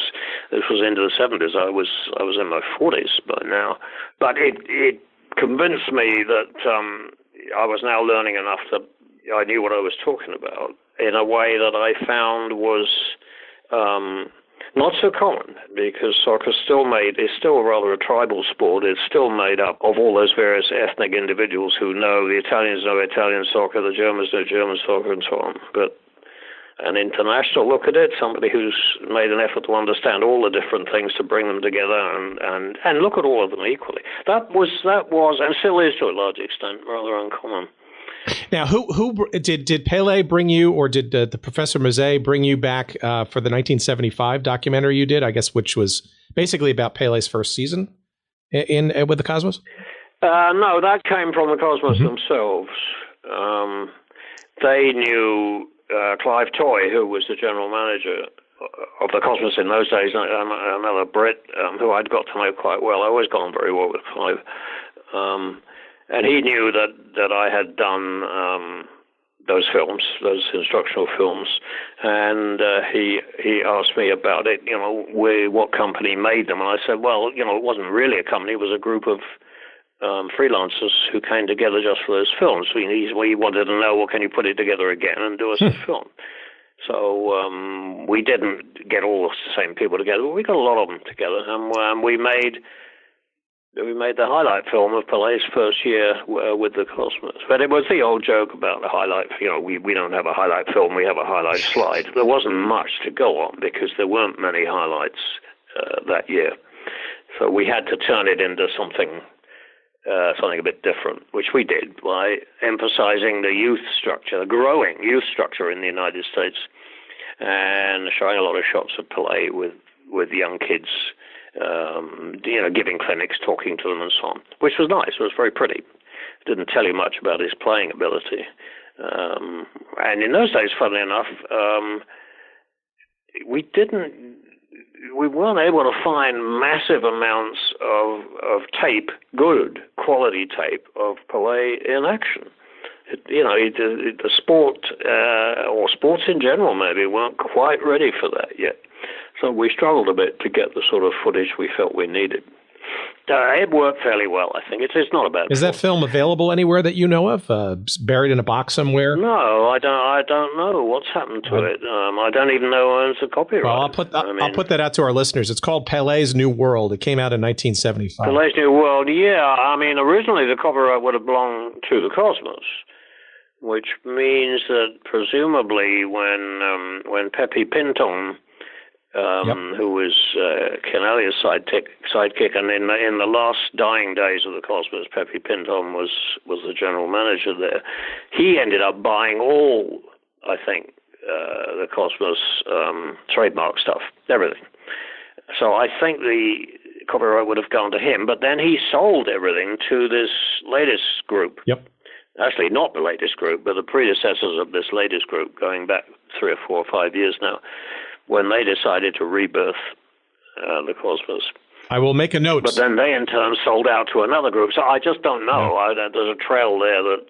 into the 70s. I was in my 40s by now. But it convinced me that I was now learning enough that I knew what I was talking about, in a way that I found was not so common, because soccer is still rather a tribal sport. It's still made up of all those various ethnic individuals who know. The Italians know Italian soccer, the Germans know German soccer, and so on. But an international look at it, somebody who's made an effort to understand all the different things, to bring them together and look at all of them equally. That was and still is to a large extent rather uncommon. Now, who did Pele bring you, or did the Professor Mazet bring you back for the 1975 documentary you did? I guess, which was basically about Pele's first season in with the Cosmos. No, that came from the Cosmos themselves. They knew Clive Toy, who was the general manager of the Cosmos in those days, another Brit who I'd got to know quite well. I always got on very well with Clive. And he knew that I had done those films, those instructional films, and he asked me about it, what company made them. And I said, well, it wasn't really a company, it was a group of freelancers who came together just for those films. We wanted to know, well, can you put it together again and do us a film? So we didn't get all the same people together, but we got a lot of them together, and we made the highlight film of Pele's first year with the Cosmos. But it was the old joke about the highlight. We don't have a highlight film, we have a highlight slide. There wasn't much to go on because there weren't many highlights that year. So we had to turn it into something a bit different, which we did by emphasizing the youth structure, the growing youth structure in the United States, and showing a lot of shots of Pele with young kids, giving clinics, talking to them and so on, which was nice. It was very pretty. It didn't tell you much about his playing ability. And in those days, funnily enough, we weren't able to find massive amounts of tape, good quality tape of Pele in action. The sport, or sports in general maybe, weren't quite ready for that yet. So we struggled a bit to get the sort of footage we felt we needed. It worked fairly well, I think. It's not a bad. Is that film available anywhere that you know of? Buried in a box somewhere? No, I don't know what's happened to it. I don't even know who owns the copyright. Well, I'll put that out to our listeners. It's called Pele's New World. It came out in 1975. Pele's New World, yeah. Originally the copyright would have belonged to the Cosmos, which means that presumably when Pepe Pinton, who was Canalia's sidekick, and in the last dying days of the Cosmos, Pepe Pinton was the general manager there. He ended up buying all, I think, the Cosmos trademark stuff, everything. So I think the copyright would have gone to him, but then he sold everything to this latest group. Yep. Actually, not the latest group, but the predecessors of this latest group, going back 3 or 4 or 5 years now, when they decided to rebirth the Cosmos. I will make a note. But then they, in turn, sold out to another group. So I just don't know. No. There's a trail there that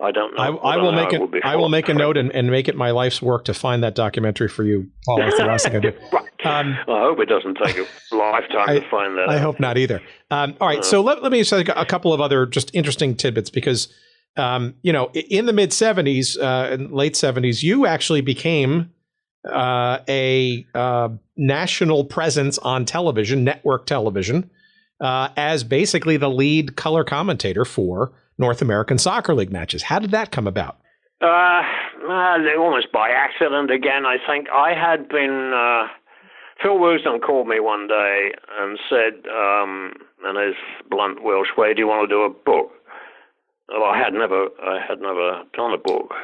I don't know. I will make a note and make it my life's work to find that documentary for you, Paul. That's the last thing I do. Right. I hope it doesn't take a lifetime to find that. I hope not either. All right. So let me say a couple of other just interesting tidbits because, in the mid 70s and late 70s, you actually became a national presence on television, network television, as basically the lead color commentator for North American Soccer League matches. How did that come about? Almost by accident again, I think. I had been... Phil Woosnam called me one day and said, in his blunt Welsh way, do you want to do a book? Well, I had never done a book.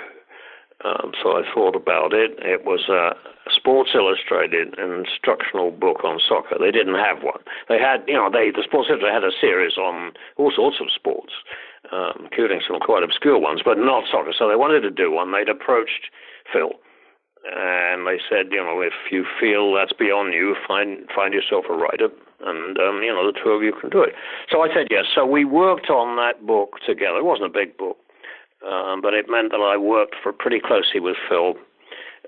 So I thought about it. It was a Sports Illustrated instructional book on soccer. They didn't have one. They had, the Sports Illustrated had a series on all sorts of sports, including some quite obscure ones, but not soccer. So they wanted to do one. They'd approached Phil, and they said, if you feel that's beyond you, find yourself a writer, and the two of you can do it. So I said yes. So we worked on that book together. It wasn't a big book. But it meant that I worked pretty closely with Phil.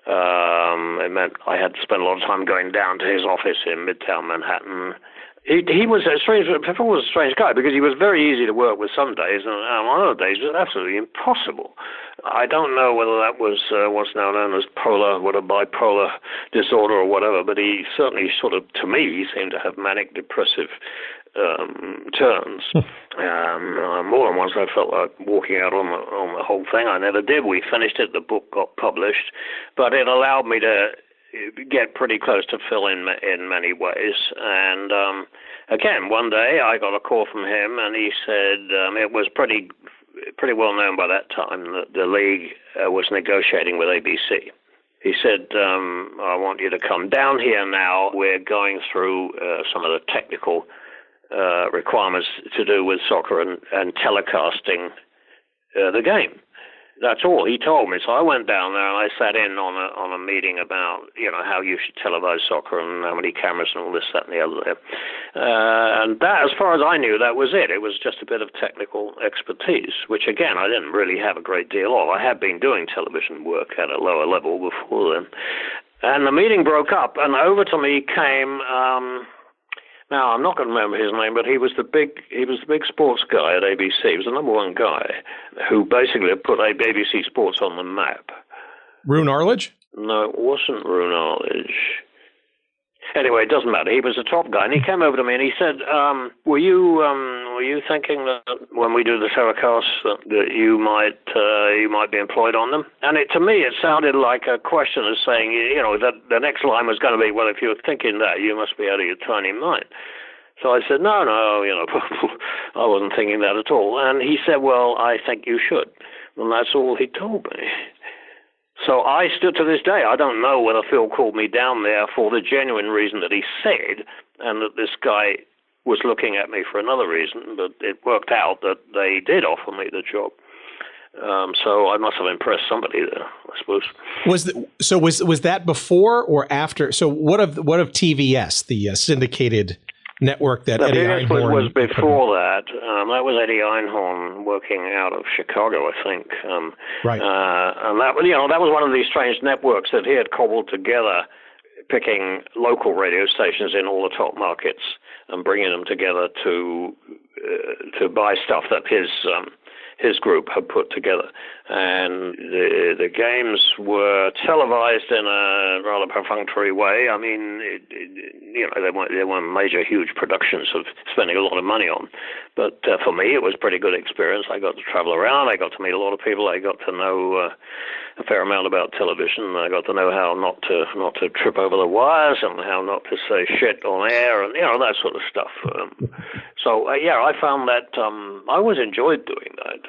It meant I had to spend a lot of time going down to his office in Midtown Manhattan. He was a strange. Phil was a strange guy because he was very easy to work with some days, and on other days it was absolutely impossible. I don't know whether that was what's now known as bipolar disorder or whatever, but he certainly to me, he seemed to have manic depressive turns. More than once I felt like walking out on the whole thing. I never did. We finished it. The book got published, but it allowed me to get pretty close to Phil in many ways. And again, one day I got a call from him, and he said it was pretty pretty well known by that time that the league was negotiating with ABC. He said, I want you to come down here now. We're going through some of the technical requirements to do with soccer and telecasting the game. That's all he told me. So I went down there and I sat in on a meeting about, how you should televise soccer and how many cameras and all this, that, and the other there. And that, as far as I knew, that was it. It was just a bit of technical expertise, which, again, I didn't really have a great deal of. I had been doing television work at a lower level before then. And the meeting broke up, and over to me came... now, I'm not going to remember his name, but he was the big sports guy at ABC. He was the number one guy who basically put ABC Sports on the map. Rune Arledge? No, it wasn't Rune Arledge. Anyway, it doesn't matter. He was the top guy, and he came over to me and he said, "Were you thinking that when we do the telecast that you might be employed on them?" And to me, it sounded like a question of saying, that the next line was going to be, "Well, if you're thinking that, you must be out of your tiny mind." So I said, no, I wasn't thinking that at all. And he said, "Well, I think you should." And that's all he told me. So I stood to this day. I don't know whether Phil called me down there for the genuine reason that he said, and that this guy was looking at me for another reason, but it worked out that they did offer me the job. So I must have impressed somebody there, I suppose. Was that before or after? So what of TVS, the syndicated network that Eddie Einhorn was before that. That was Eddie Einhorn working out of Chicago, I think. Right. And that was one of these strange networks that he had cobbled together, picking local radio stations in all the top markets and bringing them together to buy stuff that his group had put together. And the games were televised in a rather perfunctory way. I mean, they weren't major, huge productions of spending a lot of money on. But for me, it was a pretty good experience. I got to travel around. I got to meet a lot of people. I got to know a fair amount about television. I got to know how not to trip over the wires and how not to say shit on air and, that sort of stuff. I found that I always enjoyed doing that.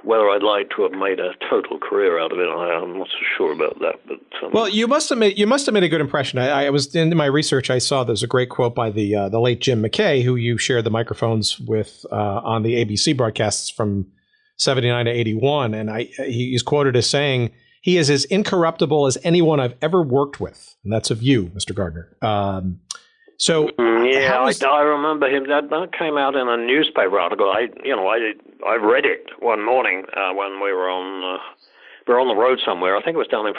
Whether I'd like to have made a total career out of it, I'm not so sure about that. But well, you must have made a good impression. I was in my research. I saw there's a great quote by the late Jim McKay, who you shared the microphones with on the ABC broadcasts from 79 to 81, and he's quoted as saying, "He is as incorruptible as anyone I've ever worked with," and that's of you, Mr. Gardner. I remember him. That came out in a newspaper article. I read it one morning when we were on the road somewhere. I think it was down in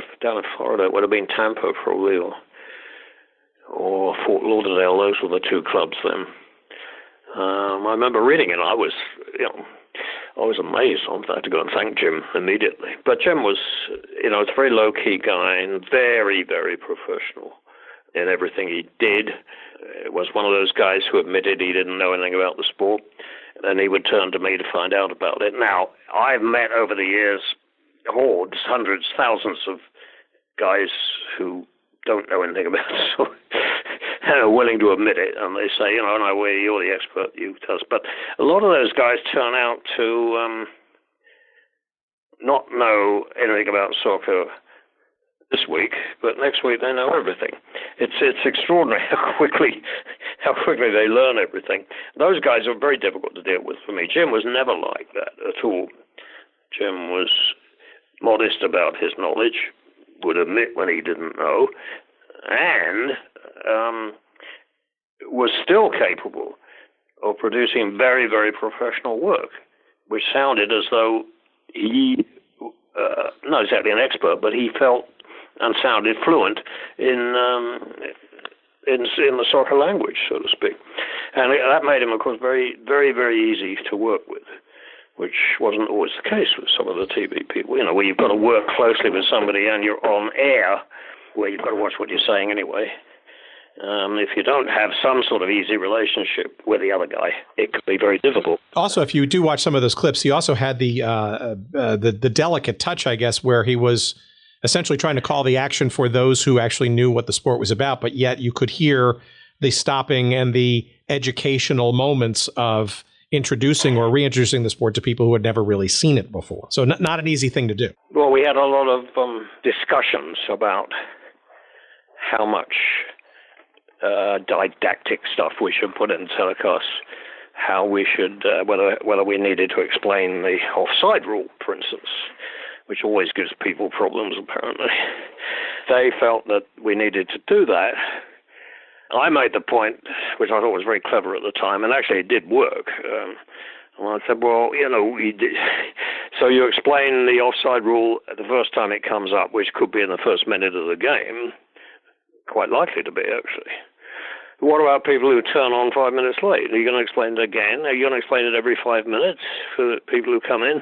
Florida. It would have been Tampa probably, or Fort Lauderdale. Those were the two clubs then. I remember reading it. I was amazed. I had to go and thank Jim immediately. But Jim was, it's a very low key guy and very, very professional in everything he did. It was one of those guys who admitted he didn't know anything about the sport, and he would turn to me to find out about it. Now, I've met over the years hordes, hundreds, thousands of guys who don't know anything about it, so and are willing to admit it, and they say, no, you're the expert, you tell us. But a lot of those guys turn out to not know anything about soccer this week, but next week they know everything. It's extraordinary how quickly they learn everything. Those guys are very difficult to deal with for me. Jim was never like that at all. Jim was modest about his knowledge, would admit when he didn't know, and was still capable of producing very, very professional work, which sounded as though he, not exactly an expert, but he felt and sounded fluent in the soccer language, so to speak. And that made him, of course, very, very, very easy to work with, which wasn't always the case with some of the TV people, where you've got to work closely with somebody and you're on air, where you've got to watch what you're saying anyway. If you don't have some sort of easy relationship with the other guy, it could be very difficult. Also, if you do watch some of those clips, he also had the delicate touch, I guess, where he was essentially trying to call the action for those who actually knew what the sport was about, but yet you could hear the stopping and the educational moments of introducing or reintroducing the sport to people who had never really seen it before. So not an easy thing to do. Well, we had a lot of discussions about how much didactic stuff we should put in telecasts, how we should, whether we needed to explain the offside rule, for instance, which always gives people problems, apparently. They felt that we needed to do that. I made the point, which I thought was very clever at the time, and actually it did work. And I said, well, so you explain the offside rule the first time it comes up, which could be in the first minute of the game, quite likely to be, actually. What about people who turn on 5 minutes late? Are you going to explain it again? Are you going to explain it every 5 minutes for the people who come in?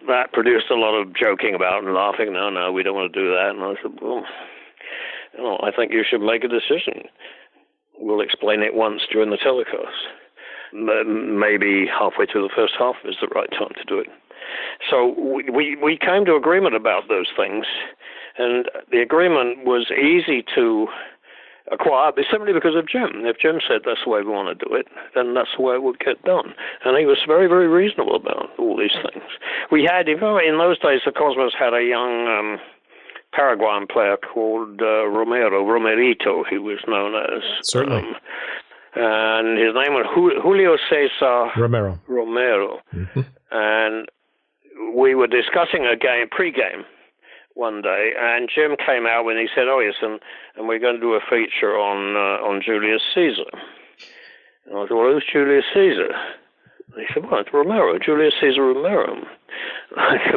That produced a lot of joking about and laughing. No, we don't want to do that. And I said, well, I think you should make a decision. We'll explain it once during the telecast. Maybe halfway through the first half is the right time to do it. So we came to agreement about those things, and the agreement was easy to acquire simply because of Jim. If Jim said that's the way we want to do it, then that's the way it would get done. And he was very, very reasonable about all these things. We had, in those days, the Cosmos had a young Paraguayan player called Romerito, he was known as. Certainly. And his name was Julio Cesar Romero. Mm-hmm. And we were discussing a game, pre-game, one day, and Jim came out and he said, "Oh yes, and we're going to do a feature on Julius Caesar." And I said, "Well, who's Julius Caesar?" And he said, "Well, it's Romero, Julius Caesar Romero." I said,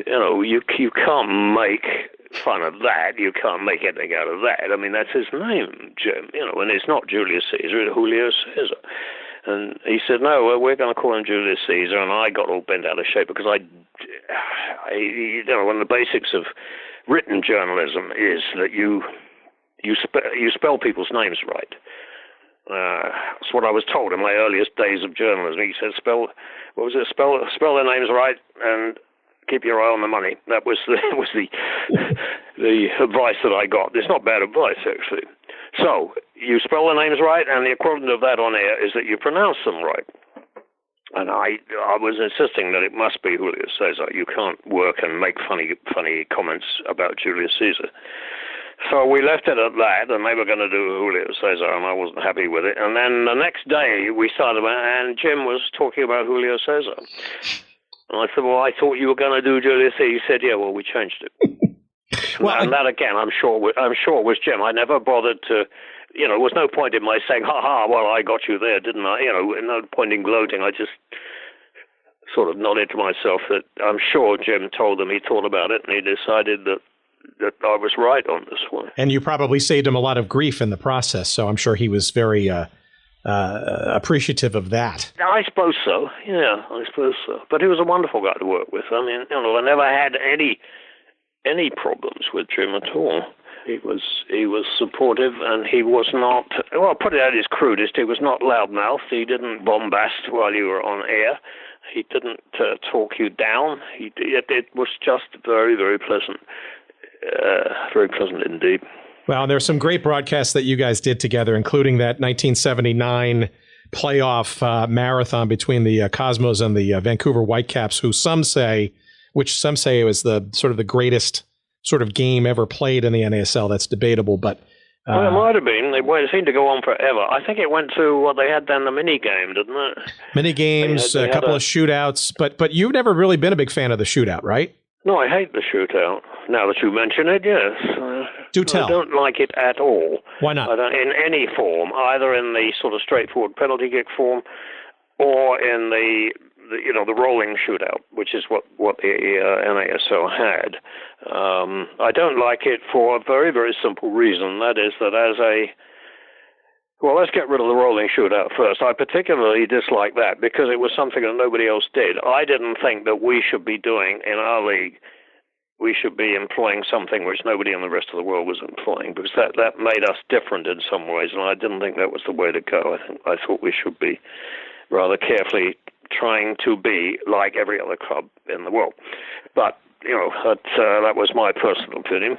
you can't make fun of that. You can't make anything out of that. I mean, that's his name, Jim. And it's not Julius Caesar; it's Julio Caesar." And he said, "No, we're going to call him Julius Caesar." And I got all bent out of shape because one of the basics of written journalism is that you spell people's names right. That's what I was told in my earliest days of journalism. He said, "Spell their names right and keep your eye on the money." That was the advice that I got. It's not bad advice, actually. So you spell the names right, and the equivalent of that on air is that you pronounce them right. And I was insisting that it must be Julio Caesar. You can't work and make funny comments about Julius Caesar. So we left it at that, and they were going to do Julio Caesar, and I wasn't happy with it. And then the next day we started, and Jim was talking about Julio Caesar. And I said, "Well, I thought you were going to do Julius Caesar." He said, "Yeah, well, we changed it." And that again, I'm sure it was Jim. I never bothered to, there was no point in my saying, "Ha, well, I got you there, didn't I?" No point in gloating. I just sort of nodded to myself that I'm sure Jim told them he thought about it, and he decided that I was right on this one. And you probably saved him a lot of grief in the process, so I'm sure he was very appreciative of that. I suppose so. Yeah, I suppose so. But he was a wonderful guy to work with. I mean, I never had any problems with Jim at all. He was supportive, and he was not, well, put it at his crudest, he was not loudmouthed. He didn't bombast while you were on air. He didn't talk you down. It was just very, very pleasant. Very pleasant indeed. Well, there's some great broadcasts that you guys did together, including that 1979 playoff marathon between the Cosmos and the Vancouver Whitecaps, which some say was the sort of the greatest sort of game ever played in the NASL. That's debatable, but well, it might have been. It seemed to go on forever. I think it went to what they had then, the mini game, didn't it? Mini games, a couple of shootouts, but you've never really been a big fan of the shootout, right? No, I hate the shootout. Now that you mention it, yes. Do tell. I don't like it at all. Why not? In any form, either in the sort of straightforward penalty kick form or in the rolling shootout, which is what the NASL had. I don't like it for a very, very simple reason. That is that well, let's get rid of the rolling shootout first. I particularly dislike that because it was something that nobody else did. I didn't think that we should be doing in our league, we should be employing something which nobody in the rest of the world was employing, because that made us different in some ways, and I didn't think that was the way to go. I thought we should be rather carefully trying to be like every other club in the world. But, that was my personal opinion.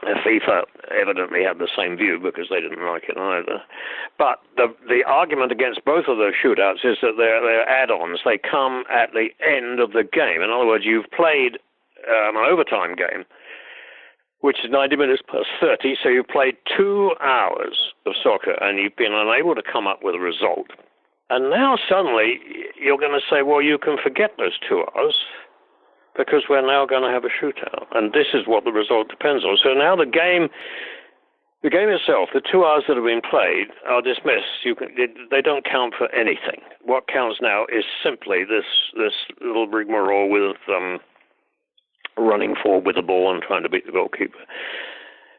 FIFA evidently had the same view because they didn't like it either. But the argument against both of those shootouts is that they're add-ons. They come at the end of the game. In other words, you've played an overtime game, which is 90 minutes plus 30, so you've played 2 hours of soccer and you've been unable to come up with a result. And now suddenly you're going to say, well, you can forget those 2 hours because we're now going to have a shootout. And this is what the result depends on. So now the game itself, the 2 hours that have been played are dismissed. They don't count for anything. What counts now is simply this little rigmarole with running forward with the ball and trying to beat the goalkeeper,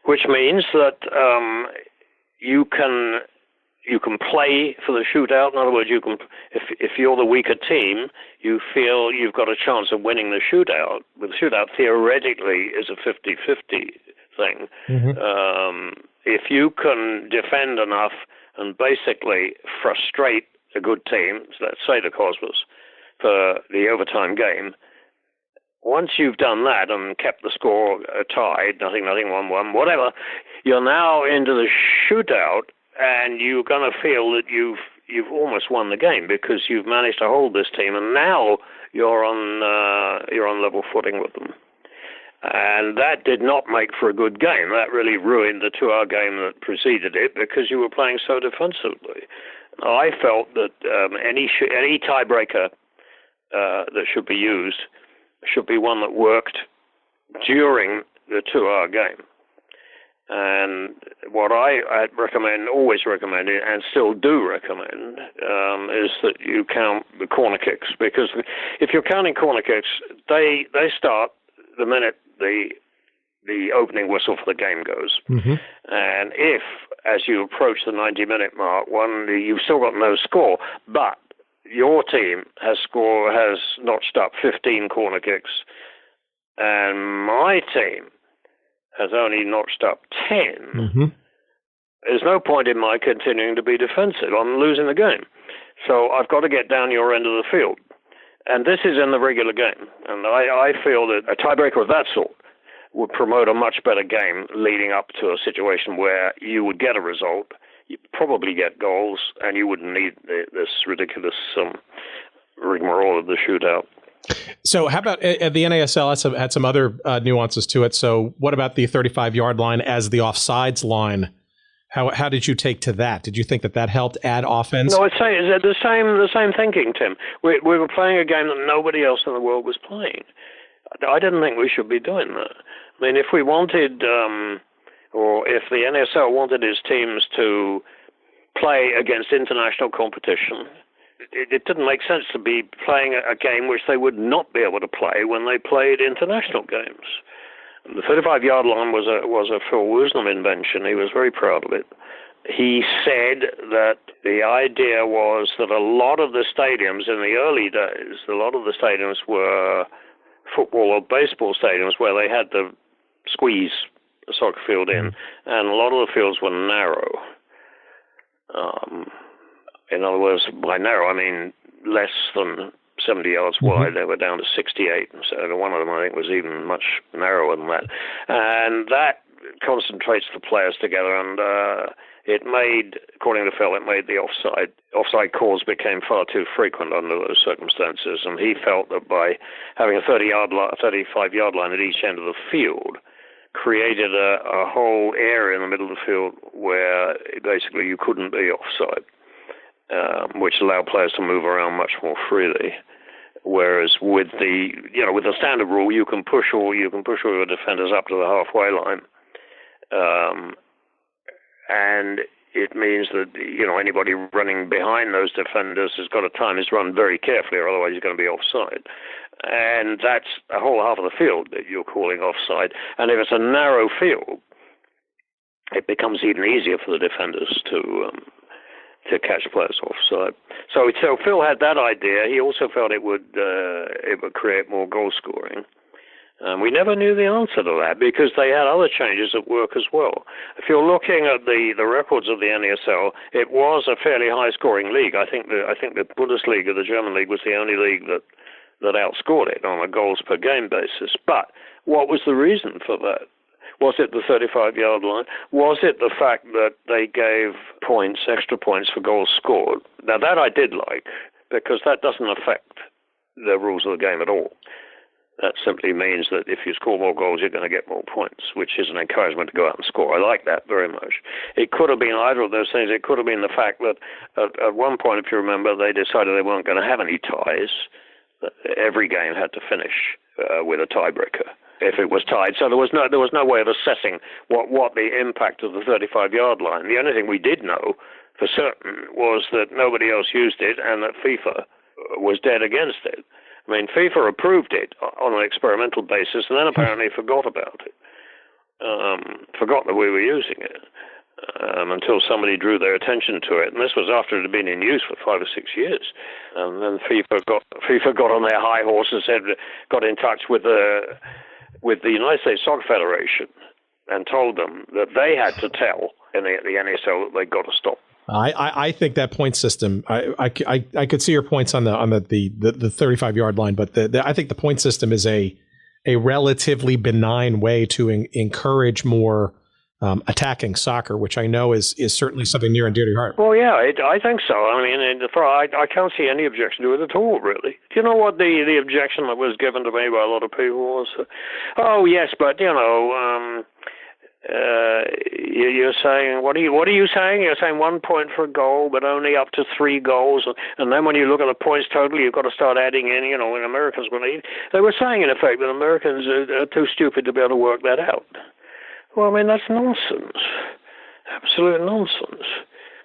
which means that you can play for the shootout. In other words, you can, if you're the weaker team, you feel you've got a chance of winning the shootout. But the shootout theoretically is a 50-50 thing. Mm-hmm. If you can defend enough and basically frustrate a good team, let's say the Cosmos, for the overtime game, once you've done that and kept the score tied, 0-0, 1-1, whatever, you're now into the shootout, and you're going to feel that you've almost won the game because you've managed to hold this team, and now you're on level footing with them. And that did not make for a good game. That really ruined the 2-hour game that preceded it because you were playing so defensively. I felt that any tiebreaker that should be used should be one that worked during the 2-hour game. And what I always recommended, and still do recommend, is that you count the corner kicks. Because if you're counting corner kicks, they start the minute the opening whistle for the game goes. Mm-hmm. And if, as you approach the 90-minute mark, you've still got no score, but your team has notched up 15 corner kicks, and my team has only notched up 10, mm-hmm. There's no point in my continuing to be defensive. I'm losing the game. So I've got to get down your end of the field. And this is in the regular game. And I feel that a tiebreaker of that sort would promote a much better game leading up to a situation where you would get a result, you'd probably get goals, and you wouldn't need this ridiculous rigmarole of the shootout. So how about the NASL had some other nuances to it. So what about the 35-yard line as the offsides line? How did you take to that? Did you think that helped add offense? No, I'd say it's the same thinking, Tim. We were playing a game that nobody else in the world was playing. I didn't think we should be doing that. I mean, if we wanted, or if the NASL wanted its teams to play against international competition, it didn't make sense to be playing a game which they would not be able to play when they played international games. The 35-yard line was a Phil Woosnam invention. He was very proud of it. He said that the idea was that a lot of the stadiums in the early days, were football or baseball stadiums where they had to squeeze a soccer field in, and a lot of the fields were narrow. In other words, by narrow, I mean less than 70 yards wide. They were down to 68, and so one of them, I think, was even much narrower than that. And that concentrates the players together, and it made, according to Phil, it made the offside calls became far too frequent under those circumstances, and he felt that by having a 35-yard line at each end of the field, created a whole area in the middle of the field where basically you couldn't be offside. Which allowed players to move around much more freely, whereas with the standard rule, you can push all your defenders up to the halfway line, and it means that anybody running behind those defenders has got to time his run very carefully, or otherwise he's going to be offside. And that's a whole half of the field that you're calling offside. And if it's a narrow field, it becomes even easier for the defenders to catch players offside. So Phil had that idea. He also felt it would create more goal scoring. We never knew the answer to that because they had other changes at work as well. If you're looking at the records of the NASL, it was a fairly high-scoring league. I think the Bundesliga, the German league, was the only league that outscored it on a goals per game basis. But what was the reason for that? Was it the 35-yard line? Was it the fact that they gave points, extra points for goals scored? Now, that I did like, because that doesn't affect the rules of the game at all. That simply means that if you score more goals, you're going to get more points, which is an encouragement to go out and score. I like that very much. It could have been either of those things. It could have been the fact that at one point, if you remember, they decided they weren't going to have any ties. Every game had to finish with a tiebreaker if it was tied. So there was no way of assessing what the impact of the 35-yard line. The only thing we did know for certain was that nobody else used it and that FIFA was dead against it. I mean, FIFA approved it on an experimental basis and then apparently forgot about it, forgot that we were using it until somebody drew their attention to it. And this was after it had been in use for 5 or 6 years. And then FIFA got on their high horse and got in touch with the United States Soccer Federation and told them that they had to tell the NASL that they'd got to stop. I think that point system. I could see your points on the 35-yard line, but I think the point system is a relatively benign way to encourage more attacking soccer, which I know is certainly something near and dear to your heart. Well, yeah, I think so. I mean, I can't see any objection to it at all, really. Do you know what the objection that was given to me by a lot of people was? Oh, yes, but you're saying, what are you saying? You're saying 1 point for a goal, but only up to 3 goals. And then when you look at the points total, you've got to start adding in, when Americans were they were saying, in effect, that Americans are too stupid to be able to work that out. Well, I mean, that's nonsense. Absolute nonsense.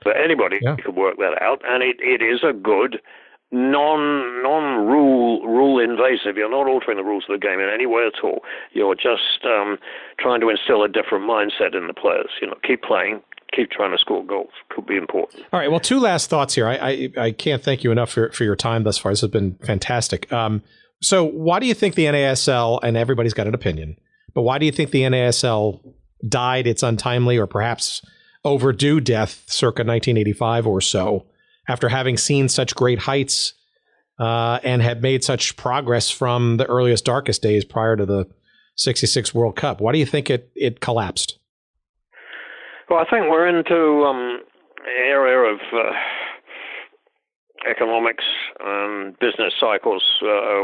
But anybody could work that out, and it is a good rule invasive. You're not altering the rules of the game in any way at all. You're just trying to instill a different mindset in the players. Keep playing, keep trying to score goals. Could be important. All right. Well, 2 last thoughts here. I can't thank you enough for your time thus far. This has been fantastic. So why do you think the NASL, and everybody's got an opinion, but why do you think the NASL died its untimely or perhaps overdue death circa 1985 or so, after having seen such great heights and had made such progress from the earliest, darkest days prior to the 66 World Cup? Why do you think it collapsed? Well, I think we're into an area of economics and business cycles,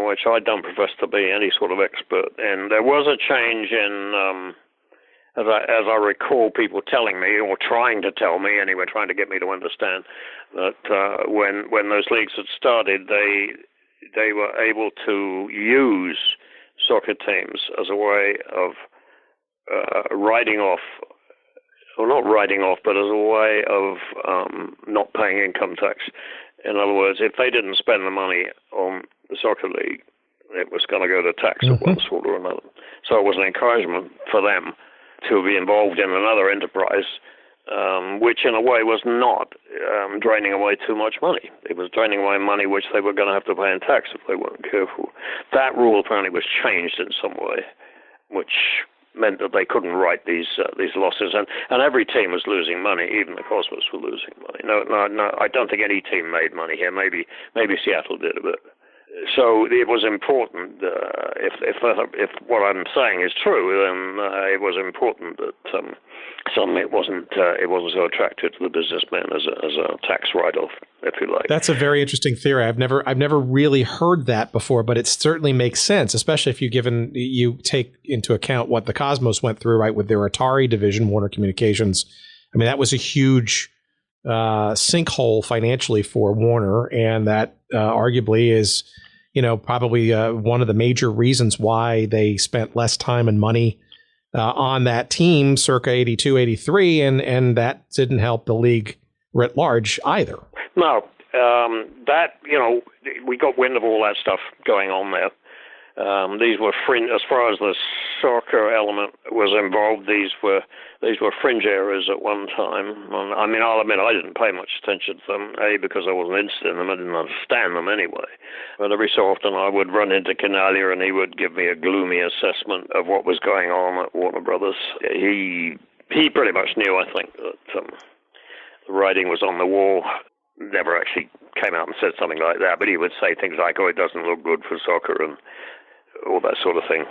which I don't profess to be any sort of expert in. There was a change in... As I recall people telling me, or trying to tell me anyway, trying to get me to understand that when those leagues had started, they were able to use soccer teams as a way of writing off, or not writing off, but as a way of not paying income tax. In other words, if they didn't spend the money on the soccer league, it was going to go to tax of one sort or another. So it was an encouragement for them to be involved in another enterprise, which in a way was not draining away too much money. It was draining away money which they were going to have to pay in tax if they weren't careful. That rule apparently was changed in some way, which meant that they couldn't write these losses, and every team was losing money. Even the Cosmos were losing money. No, I don't think any team made money here. Maybe Seattle did a bit. So it was important. If what I'm saying is true, then it was important that suddenly it wasn't so attractive to the businessman as a tax write-off, if you like. That's a very interesting theory. I've never really heard that before, but it certainly makes sense, especially if you take into account what the Cosmos went through, right, with their Atari division, Warner Communications. I mean, that was a huge sinkhole financially for Warner, and that arguably is, probably one of the major reasons why they spent less time and money on that team circa 82, 83, and that didn't help the league writ large either. No, we got wind of all that stuff going on there. These were fringe, as far as the soccer element was involved. These were fringe areas at one time. I mean, I'll admit I didn't pay much attention to them, because I wasn't interested in them. I didn't understand them anyway. But every so often I would run into Canalia and he would give me a gloomy assessment of what was going on at Warner Brothers. He pretty much knew, I think, that the writing was on the wall. Never actually came out and said something like that, but he would say things like, "Oh, it doesn't look good for soccer," and all that sort of thing.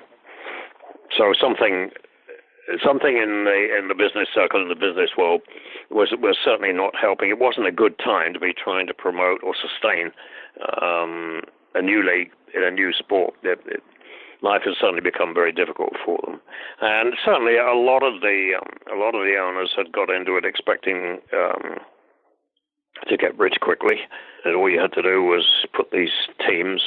So something something in the business circle, in the business world, was certainly not helping. It wasn't a good time to be trying to promote or sustain a new league in a new sport. Life has suddenly become very difficult for them, and certainly a lot of the owners had got into it expecting to get rich quickly, and all you had to do was put these teams,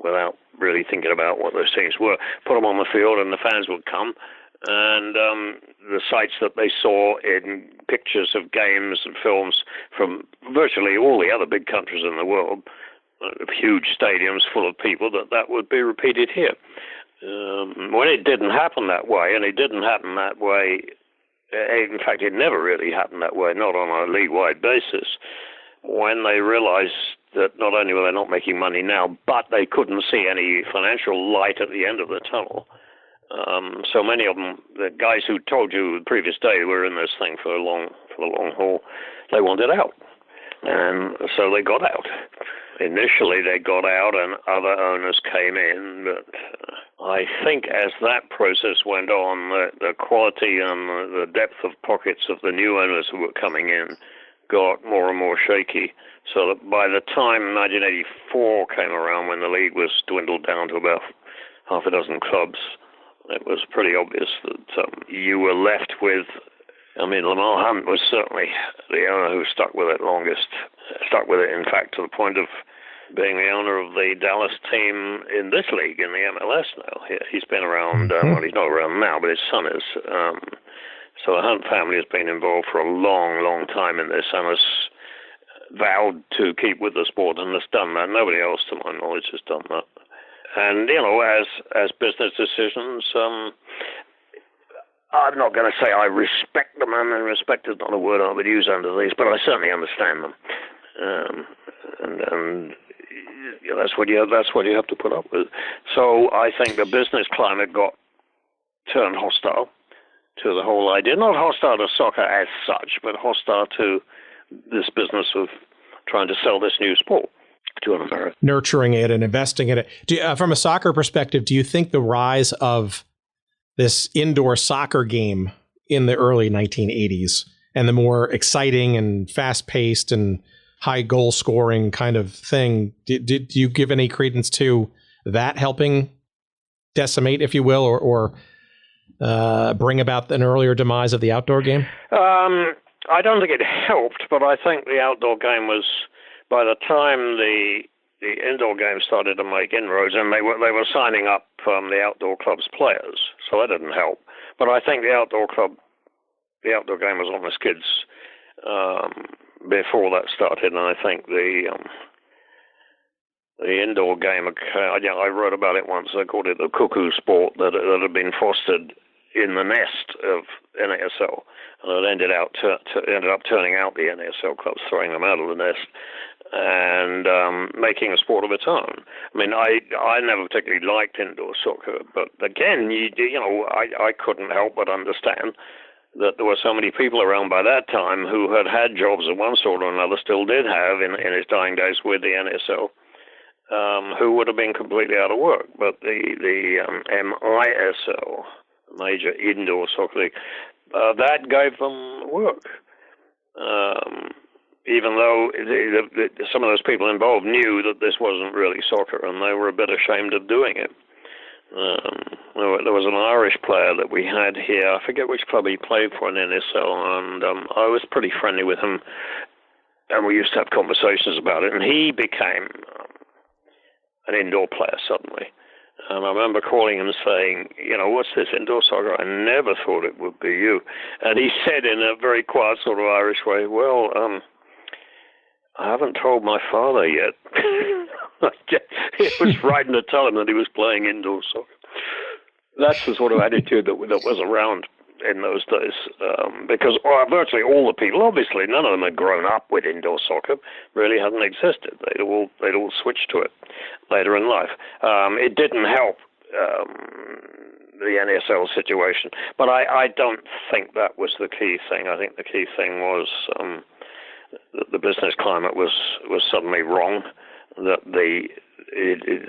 without really thinking about what those teams were, put them on the field, and the fans would come. And the sights that they saw in pictures of games and films from virtually all the other big countries in the world, huge stadiums full of people, that would be repeated here. When it didn't happen that way, and it didn't happen that way, in fact, it never really happened that way, not on a league-wide basis, when they realized that not only were they not making money now, but they couldn't see any financial light at the end of the tunnel. So many of them, the guys who told you the previous day were in this thing for the long haul, they wanted out. And so they got out. Initially they got out and other owners came in, but I think as that process went on, the quality and the depth of pockets of the new owners who were coming in got more and more shaky. So that by the time 1984 came around, when the league was dwindled down to about half a dozen clubs, it was pretty obvious that you were left with, Lamar Hunt was certainly the owner who stuck with it longest. Stuck with it, in fact, to the point of being the owner of the Dallas team in this league, in the MLS now. He's been around, well, he's not around now, but his son is. So the Hunt family has been involved for a long, long time in this and has vowed to keep with the sport and has done that. Nobody else, to my knowledge, has done that. And, as business decisions, I'm not going to say I respect them, and respect is not a word I would use under these, but I certainly understand them. That's what you have to put up with. So I think the business climate got turned hostile to the whole idea. Not hostile to soccer as such, but hostile to this business of trying to sell this new sport to America. Nurturing it and investing in it. From a soccer perspective, do you think the rise of this indoor soccer game in the early 1980s and the more exciting and fast-paced and high goal scoring kind of thing, did you give any credence to that helping decimate, if you will, or bring about an earlier demise of the outdoor game? I don't think it helped, but I think the outdoor game was, by the time the indoor game started to make inroads, and they were signing up the outdoor club's players, so that didn't help. But I think the outdoor game was on the skids before that started, and I think the indoor game, I wrote about it once. I called it the cuckoo sport that had been fostered in the nest of NASL, and it ended up turning out the NASL clubs, throwing them out of the nest, and making a sport of its own. I never particularly liked indoor soccer, but again, I couldn't help but understand that there were so many people around by that time who had jobs of one sort or another, still did have in his dying days with the NASL, who would have been completely out of work. But the MISL, Major Indoor Soccer League, that gave them work. Even though some of those people involved knew that this wasn't really soccer, and they were a bit ashamed of doing it. There was an Irish player that we had here. I forget which club he played for in NSL, and I was pretty friendly with him, and we used to have conversations about it, and he became an indoor player suddenly. And I remember calling him saying, what's this indoor soccer? I never thought it would be you. And he said in a very quiet sort of Irish way, well, I haven't told my father yet. It was frightened to tell him that he was playing indoor soccer. That's the sort of attitude that was around in those days, because virtually all the people, obviously none of them had grown up with indoor soccer, really hadn't existed. They'd all switched to it later in life. It didn't help the NASL situation, but I don't think that was the key thing. I think the key thing was the business climate was suddenly wrong. That the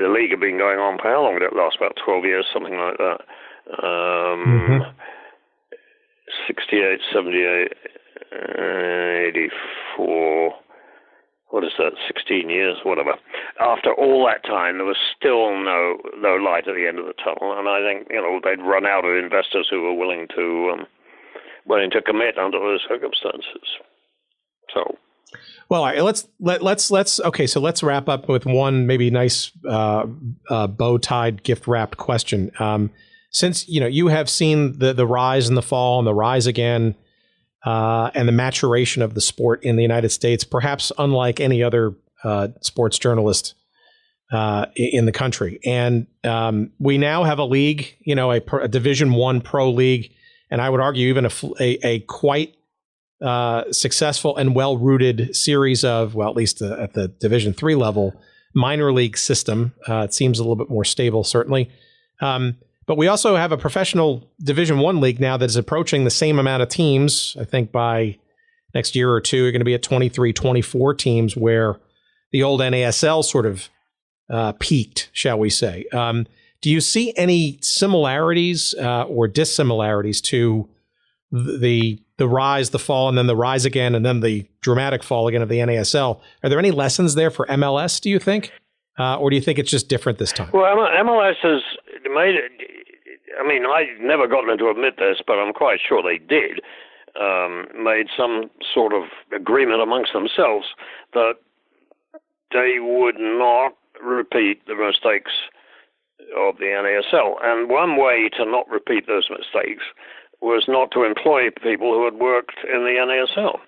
league had been going on for how long did it last? About 12 years, something like that. 68, 78, 84. What is that? 16 years, whatever. After all that time, there was still no light at the end of the tunnel, and I think they'd run out of investors who were willing to commit under those circumstances. So. Well, all right, let's wrap up with one maybe nice bow-tied, gift-wrapped question. Since you have seen the rise and the fall and the rise again, and the maturation of the sport in the United States, perhaps unlike any other sports journalist in the country, and we now have a league, a Division I pro league, and I would argue even a quite successful and well-rooted series of, well, at least at the Division III level, minor league system. It seems a little bit more stable, certainly. But we also have a professional Division I league now that is approaching the same amount of teams. I think by next year or two, you're going to be at 23, 24 teams, where the old NASL sort of peaked, shall we say. Do you see any similarities or dissimilarities to the rise, the fall, and then the rise again, and then the dramatic fall again of the NASL? Are there any lessons there for MLS, do you think? Or do you think it's just different this time? Well, MLS has made it. I mean, I've never gotten them to admit this, but I'm quite sure they did. Made some sort of agreement amongst themselves that they would not repeat the mistakes of the NASL. And one way to not repeat those mistakes was not to employ people who had worked in the NASL.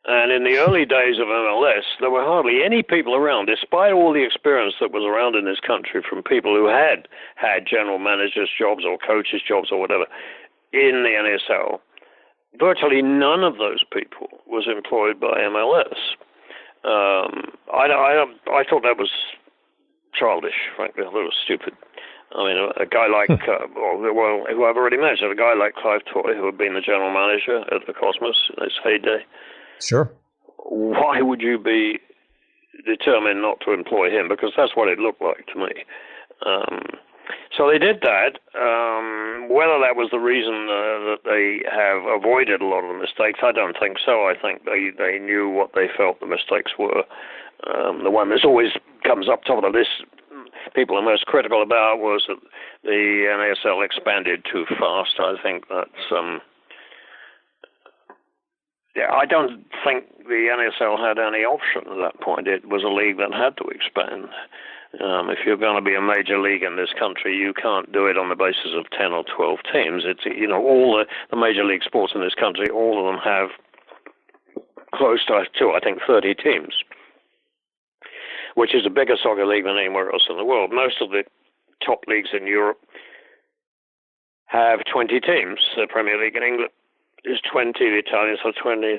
And in the early days of MLS, there were hardly any people around, despite all the experience that was around in this country from people who had general managers' jobs or coaches' jobs or whatever in the NASL. Virtually none of those people was employed by MLS. I thought that was childish, frankly. I thought it was stupid. I mean, a guy like, who I've already mentioned, a guy like Clive Toy, who had been the general manager at the Cosmos in its heyday. Sure. Why would you be determined not to employ him? Because that's what it looked like to me. So they did that. Whether that was the reason that they have avoided a lot of the mistakes, I don't think so. I think they knew what they felt the mistakes were. The one that always comes up top of the list people are most critical about was that the NASL expanded too fast. I think that's... I don't think the NASL had any option at that point. It was a league that had to expand. If you're going to be a major league in this country, you can't do it on the basis of 10 or 12 teams. It's all the major league sports in this country, all of them have close to, I think, 30 teams, which is a bigger soccer league than anywhere else in the world. Most of the top leagues in Europe have 20 teams. The Premier League in England is 20, the Italians have 20,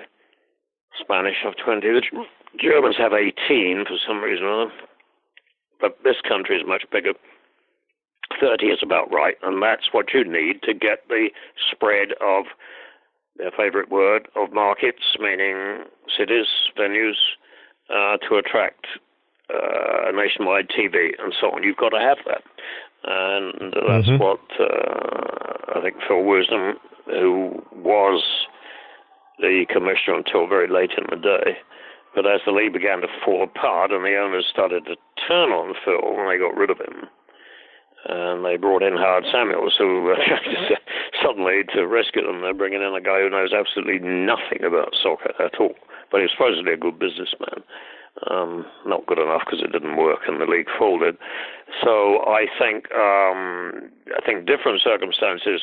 Spanish have 20, the Germans have 18 for some reason or other. But this country is much bigger. 30 is about right, and that's what you need to get the spread of their favorite word, of markets, meaning cities, venues, to attract nationwide TV and so on. You've got to have that. And that's what I think Phil Wisdom, who was the commissioner until very late in the day, but as the league began to fall apart and the owners started to turn on Phil, and they got rid of him, and they brought in Howard Samuels, who suddenly, to rescue them, they're bringing in a guy who knows absolutely nothing about soccer at all, but he's supposedly a good businessman. Not good enough because it didn't work and the league folded. So I think different circumstances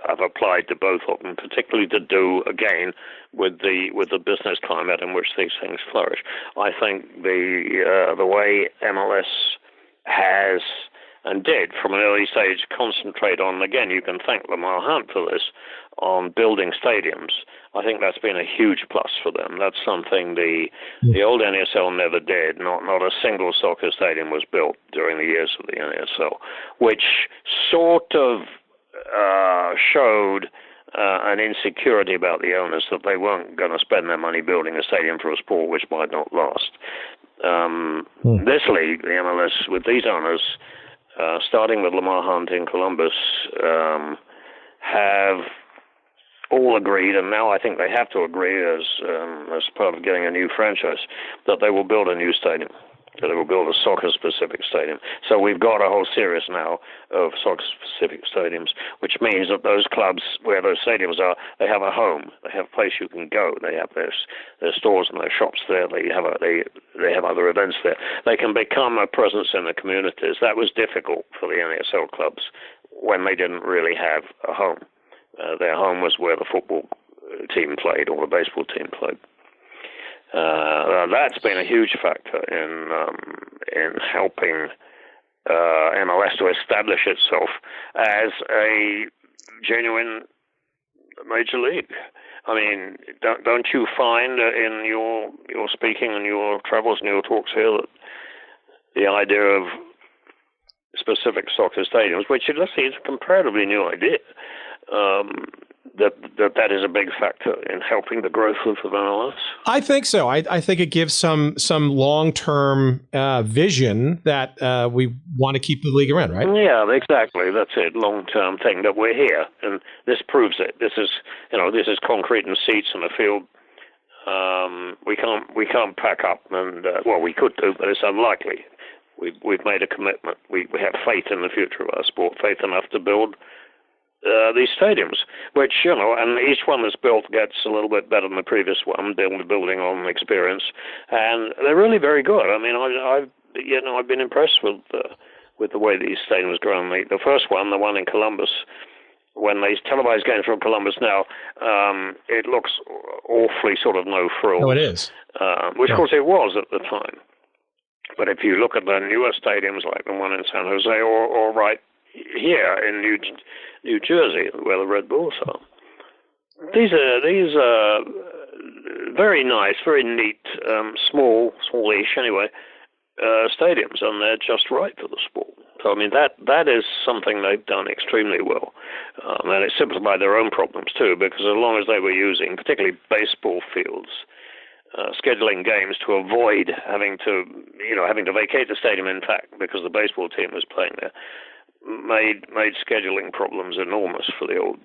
have applied to both of them, particularly to do again with the business climate in which these things flourish. I think the way MLS has and did from an early stage concentrate on, again, you can thank Lamar Hunt for this, on building stadiums. I think that's been a huge plus for them. That's something the old NASL never did. Not a single soccer stadium was built during the years of the NASL, which sort of showed an insecurity about the owners that they weren't going to spend their money building a stadium for a sport which might not last. This league, the MLS, with these owners, starting with Lamar Hunt in Columbus, have all agreed, and now I think they have to agree as part of getting a new franchise, that they will build a new stadium. That they will build a soccer-specific stadium. So we've got a whole series now of soccer-specific stadiums, which means that those clubs where those stadiums are, they have a home. They have a place you can go. They have their stores and their shops there. They have other events there. They can become a presence in the communities. That was difficult for the NASL clubs when they didn't really have a home. Their home was where the football team played or the baseball team played. That's been a huge factor in helping MLS to establish itself as a genuine major league. I mean, don't you find in your speaking and your travels and your talks here that the idea of specific soccer stadiums, which let's see, is a comparatively new idea, that is a big factor in helping the growth of MLS? I think so. I think it gives some long-term vision that we want to keep the league around, right? Yeah, exactly. That's it. Long-term thing that we're here, and this proves it. This is concrete and seats in the field. We can't pack up, and well, we could do, but it's unlikely. We've made a commitment. We have faith in the future of our sport, faith enough to build these stadiums, which, and each one that's built gets a little bit better than the previous one, building on experience, and they're really very good. I mean, I've been impressed with the way these stadiums grown. The first one, the one in Columbus, when they televise games from Columbus now, it looks awfully sort of no frills. Oh, it is. Which, of course, it was at the time. But if you look at the newer stadiums, like the one in San Jose, or right here in New Jersey, where the Red Bulls are, these are very nice, very neat, smallish anyway, stadiums, and they're just right for the sport. So I mean that is something they've done extremely well, and it simplified their own problems too, because as long as they were using particularly baseball fields, scheduling games to avoid having to vacate the stadium, in fact, because the baseball team was playing there, made scheduling problems enormous for the old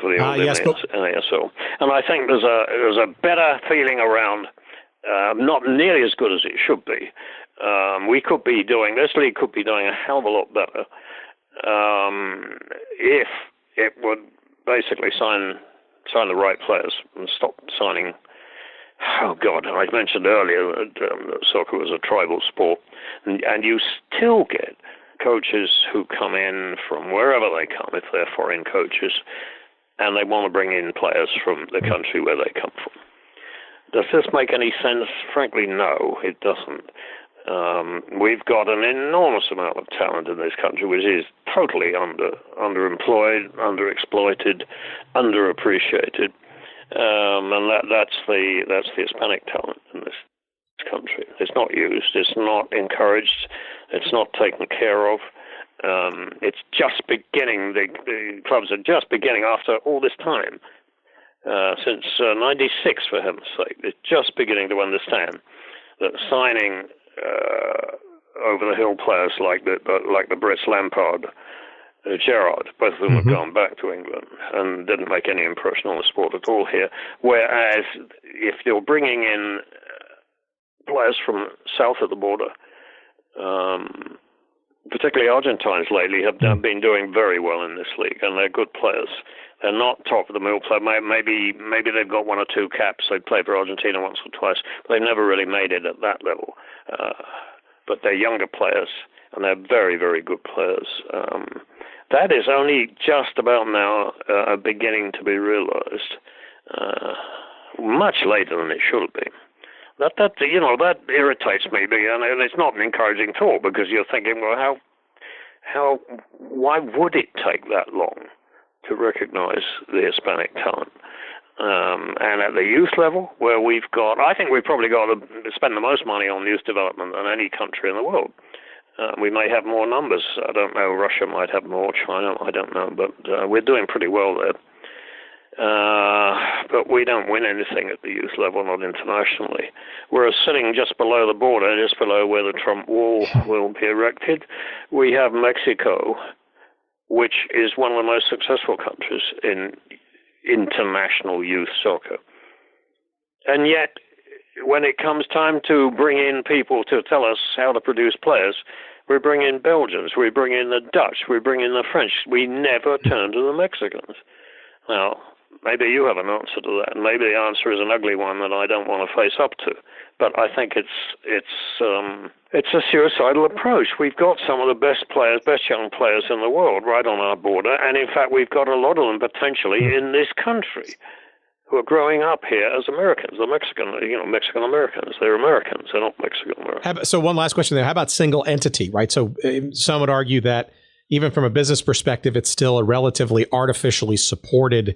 NASL. And I think there's a better feeling around, not nearly as good as it should be. This league could be doing a hell of a lot better if it would basically sign the right players and stop signing. Oh, God, I mentioned earlier that soccer was a tribal sport, and you still get coaches who come in from wherever they come, if they're foreign coaches, and they want to bring in players from the country where they come from. Does this make any sense? Frankly, no, it doesn't. We've got an enormous amount of talent in this country, which is totally underemployed, underexploited, underappreciated. And that's the Hispanic talent in this country. It's not used. It's not encouraged. It's not taken care of. It's just beginning. The clubs are just beginning after all this time, since '96, for heaven's sake. It's just beginning to understand that signing over-the-hill players like the Brits Lampard, Gerrard, both of them have gone back to England and didn't make any impression on the sport at all here. Whereas if you're bringing in players from south of the border, particularly Argentines lately have been doing very well in this league, and they're good players. They're not top-of-the-mill players. Maybe they've got one or two caps. They played for Argentina once or twice, but they've never really made it at that level. But they're younger players, and they're very, very good players. That is only just about now beginning to be realized, much later than it should have been. That irritates me, and it's not an encouraging thought, because you're thinking, well, why would it take that long to recognize the Hispanic talent? And at the youth level, where I think we've probably got to spend the most money on youth development than any country in the world. We may have more numbers. I don't know. Russia might have more. China, I don't know. But we're doing pretty well there. But we don't win anything at the youth level, not internationally. We're sitting just below the border, just below where the Trump wall will be erected. We have Mexico, which is one of the most successful countries in international youth soccer. And yet, when it comes time to bring in people to tell us how to produce players, we bring in Belgians, we bring in the Dutch, we bring in the French. We never turn to the Mexicans. Now, maybe you have an answer to that, and maybe the answer is an ugly one that I don't want to face up to. But I think it's a suicidal approach. We've got some of the best young players in the world right on our border, and in fact, we've got a lot of them potentially in this country who are growing up here as Americans. They're Mexican Americans. They're Americans. They're not Mexican Americans. So one last question there. How about single entity, right? So some would argue that even from a business perspective, it's still a relatively artificially supported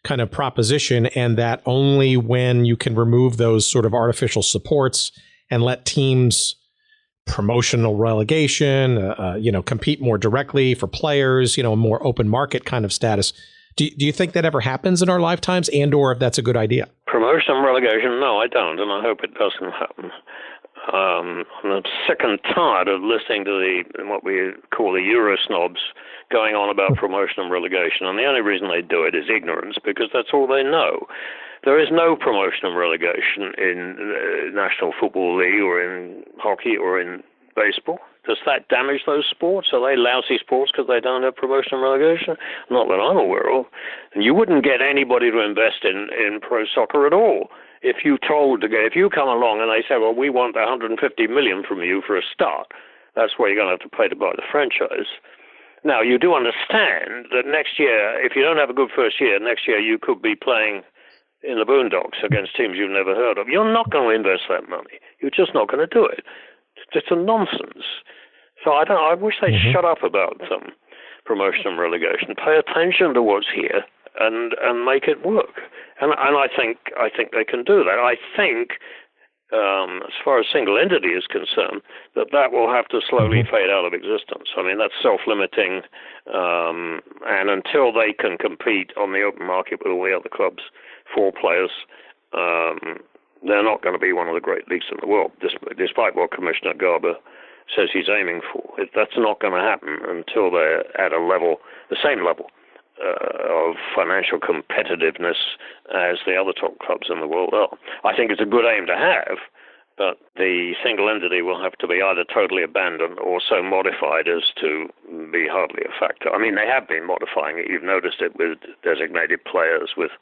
kind of proposition, and that only when you can remove those sort of artificial supports and let teams promotional relegation, compete more directly for players, a more open market kind of status. Do you think that ever happens in our lifetimes, and or if that's a good idea? Promotion and relegation? No, I don't, and I hope it doesn't happen. I'm sick and tired of listening to what we call the Euro snobs going on about promotion and relegation, and the only reason they do it is ignorance, because that's all they know. There is no promotion and relegation in the National Football League or in hockey or in baseball. Does that damage those sports? Are they lousy sports because they don't have promotion and relegation? Not that I'm aware of. And you wouldn't get anybody to invest in pro soccer at all if you come along and they say, well, we want $150 million from you for a start. That's where you're going to have to pay to buy the franchise. Now, you do understand that next year, if you don't have a good first year, next year you could be playing in the boondocks against teams you've never heard of. You're not going to invest that money. You're just not going to do it. It's a nonsense. So I wish they'd shut up about promotion and relegation. Pay attention to what's here and make it work. And I think they can do that. I think, as far as single entity is concerned, that will have to slowly fade out of existence. I mean, that's self-limiting, and until they can compete on the open market with all the other clubs for players, they're not going to be one of the great leagues in the world, despite what Commissioner Garber says he's aiming for. That's not going to happen until they're at the same level of financial competitiveness as the other top clubs in the world are. I think it's a good aim to have, but the single entity will have to be either totally abandoned or so modified as to be hardly a factor. I mean, they have been modifying it. You've noticed it with designated players, with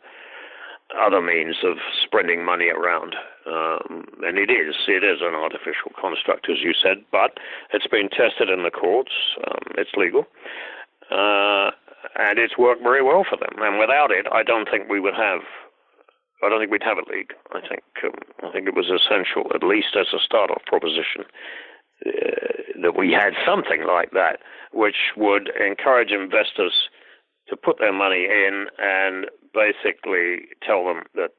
other means of spreading money around. And it is an artificial construct, as you said, but it's been tested in the courts. It's legal. And it's worked very well for them. And without it, I don't think we'd have a league. I think it was essential, at least as a start-off proposition, that we had something like that, which would encourage investors to put their money in and basically tell them that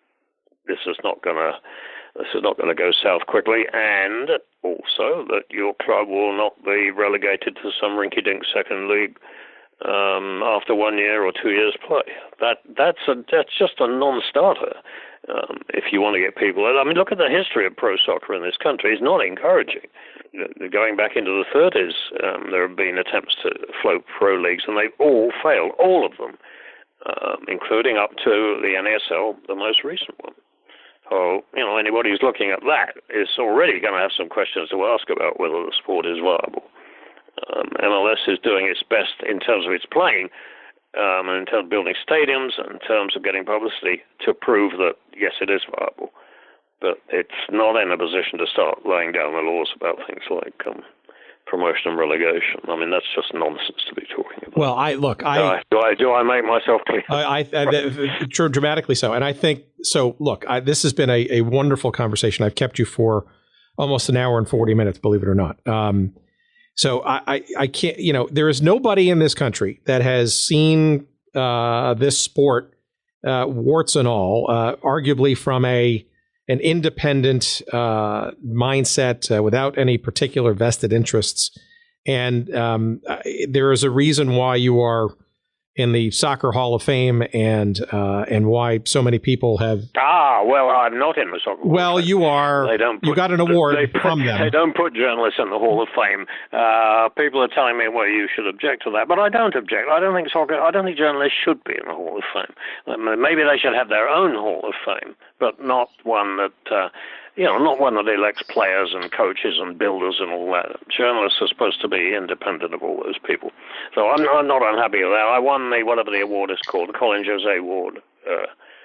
this is not going to go south quickly, and also that your club will not be relegated to some rinky-dink second league after 1 year or 2 years play. That's just a non-starter. If you want to get people, I mean, look at the history of pro soccer in this country. It's not encouraging. Going back into the 30s, there have been attempts to float pro leagues, and they've all failed, all of them, including up to the NASL, the most recent one. So, anybody who's looking at that is already going to have some questions to ask about whether the sport is viable. MLS is doing its best in terms of its playing, and in terms of building stadiums, and in terms of getting publicity to prove that, yes, it is viable. But it's not in a position to start laying down the laws about things like promotion and relegation. I mean, that's just nonsense to be talking about. Well, do I make myself clear? True, dramatically so. And I think so. Look, this has been a wonderful conversation. I've kept you for almost an hour and 40 minutes, believe it or not. So I can't. There is nobody in this country that has seen this sport, warts and all, arguably from an independent mindset without any particular vested interests. And there is a reason why you are in the Soccer Hall of Fame, and why so many people have. well, I'm not in the soccer Hall Well, of Fame. you are. You got an award from them. They don't put journalists in the Hall of Fame. People are telling me, well, you should object to that, but I don't object. I don't think journalists should be in the Hall of Fame. Maybe they should have their own Hall of Fame, but not one that not one that elects players and coaches and builders and all that. Journalists are supposed to be independent of all those people. So I'm not unhappy with that. I won whatever the award is called, the Colin Jose Award.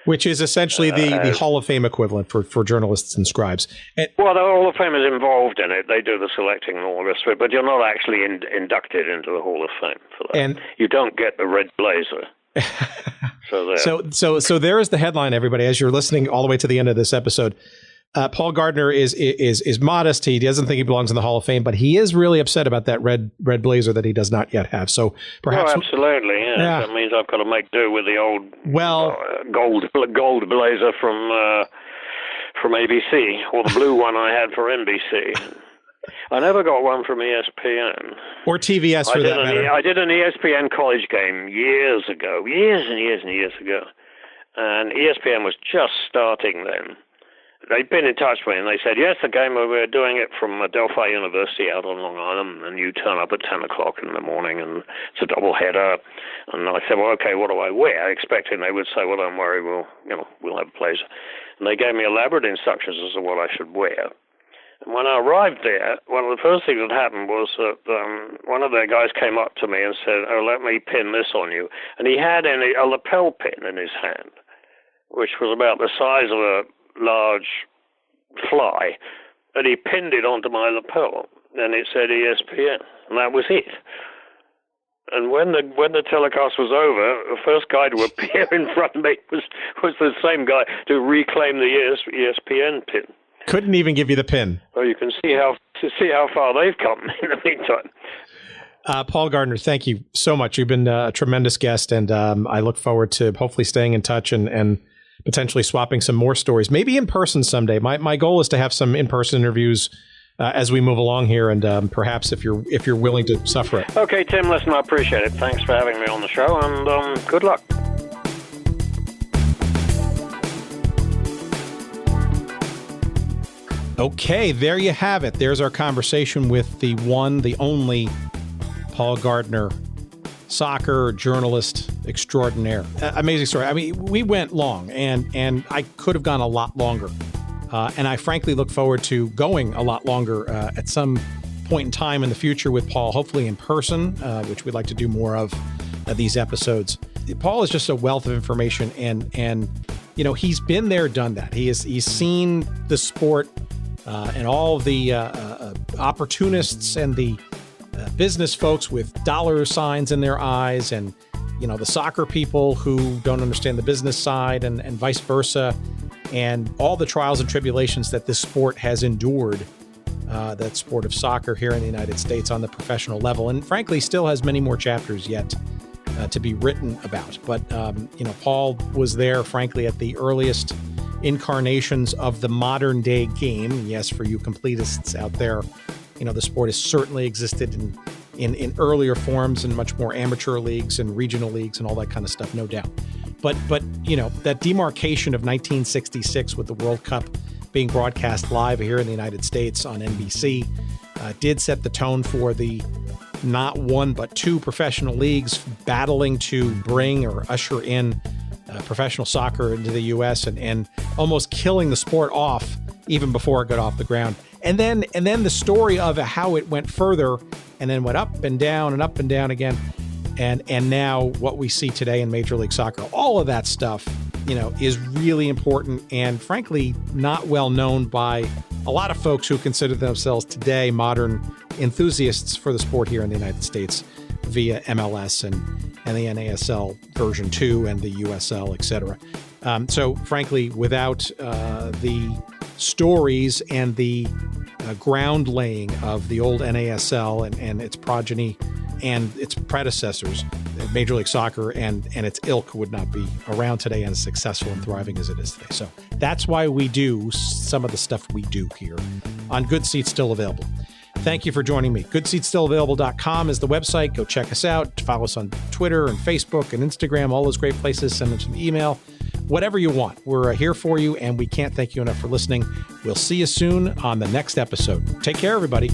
Which is essentially the Hall of Fame equivalent for journalists and scribes. Well, the Hall of Fame is involved in it. They do the selecting and all the rest of it, but you're not actually inducted into the Hall of Fame for that. And you don't get the red blazer. So there is the headline, everybody, as you're listening all the way to the end of this episode. Paul Gardner is modest. He doesn't think he belongs in the Hall of Fame, but he is really upset about that red blazer that he does not yet have. So perhaps, absolutely, yeah. That means I've got to make do with the old gold blazer from ABC, or the blue one I had for NBC. I never got one from ESPN or TVS for that matter. I did an ESPN college game years and years ago, and ESPN was just starting then. They'd been in touch with me, and they said, yes, the game, we're doing it from Delphi University out on Long Island, and you turn up at 10 o'clock in the morning, and it's a double-header. And I said, well, okay, what do I wear? Expecting they would say, well, don't worry, we'll have a blazer. And they gave me elaborate instructions as to what I should wear. And when I arrived there, one of the first things that happened was that one of their guys came up to me and said, oh, let me pin this on you. And he had a lapel pin in his hand, which was about the size of a large fly, and he pinned it onto my lapel, and it said ESPN, and that was it. And when the telecast was over, the first guy to appear in front of me was the same guy to reclaim the ESPN pin. Couldn't even give you the pin. So you can see how far they've come in the meantime. Paul Gardner, thank you so much. You've been a tremendous guest, and I look forward to hopefully staying in touch and potentially swapping some more stories, maybe in person someday. My goal is to have some in-person interviews as we move along here, and perhaps if you're willing to suffer it. Okay, Tim, listen, I appreciate it. Thanks for having me on the show, and good luck. Okay, there you have it. There's our conversation with the one, the only Paul Gardner, soccer journalist extraordinaire. Amazing story. I mean, we went long, and I could have gone a lot longer. And I frankly look forward to going a lot longer at some point in time in the future with Paul, hopefully in person, which we'd like to do more of these episodes. Paul is just a wealth of information, and he's been there, done that. He's seen the sport and all the opportunists and the business folks with dollar signs in their eyes, and the soccer people who don't understand the business side, and vice versa, and all the trials and tribulations that this sport has endured, that sport of soccer here in the United States on the professional level, and frankly still has many more chapters yet to be written about. But Paul was there, frankly, at the earliest incarnations of the modern day game. Yes, for you completists out there, the sport has certainly existed in earlier forms and much more amateur leagues and regional leagues and all that kind of stuff, no doubt. But that demarcation of 1966 with the World Cup being broadcast live here in the United States on NBC did set the tone for the not one but two professional leagues battling to bring or usher in professional soccer into the U.S. and almost killing the sport off even before it got off the ground. And then the story of how it went further and then went up and down again. And now what we see today in Major League Soccer, all of that stuff, is really important and frankly not well known by a lot of folks who consider themselves today modern enthusiasts for the sport here in the United States via MLS and the NASL version 2 and the USL, etc. So frankly, without the stories and the ground laying of the old NASL and its progeny and its predecessors, Major League Soccer and its ilk would not be around today and as successful and thriving as it is today. So that's why we do some of the stuff we do here on Good Seats Still Available. Thank you for joining me. GoodSeatsStillAvailable.com is the website. Go check us out. Follow us on Twitter and Facebook and Instagram, all those great places. Send us an email. whatever you want. We're here for you, and we can't thank you enough for listening. We'll see you soon on the next episode. Take care, everybody.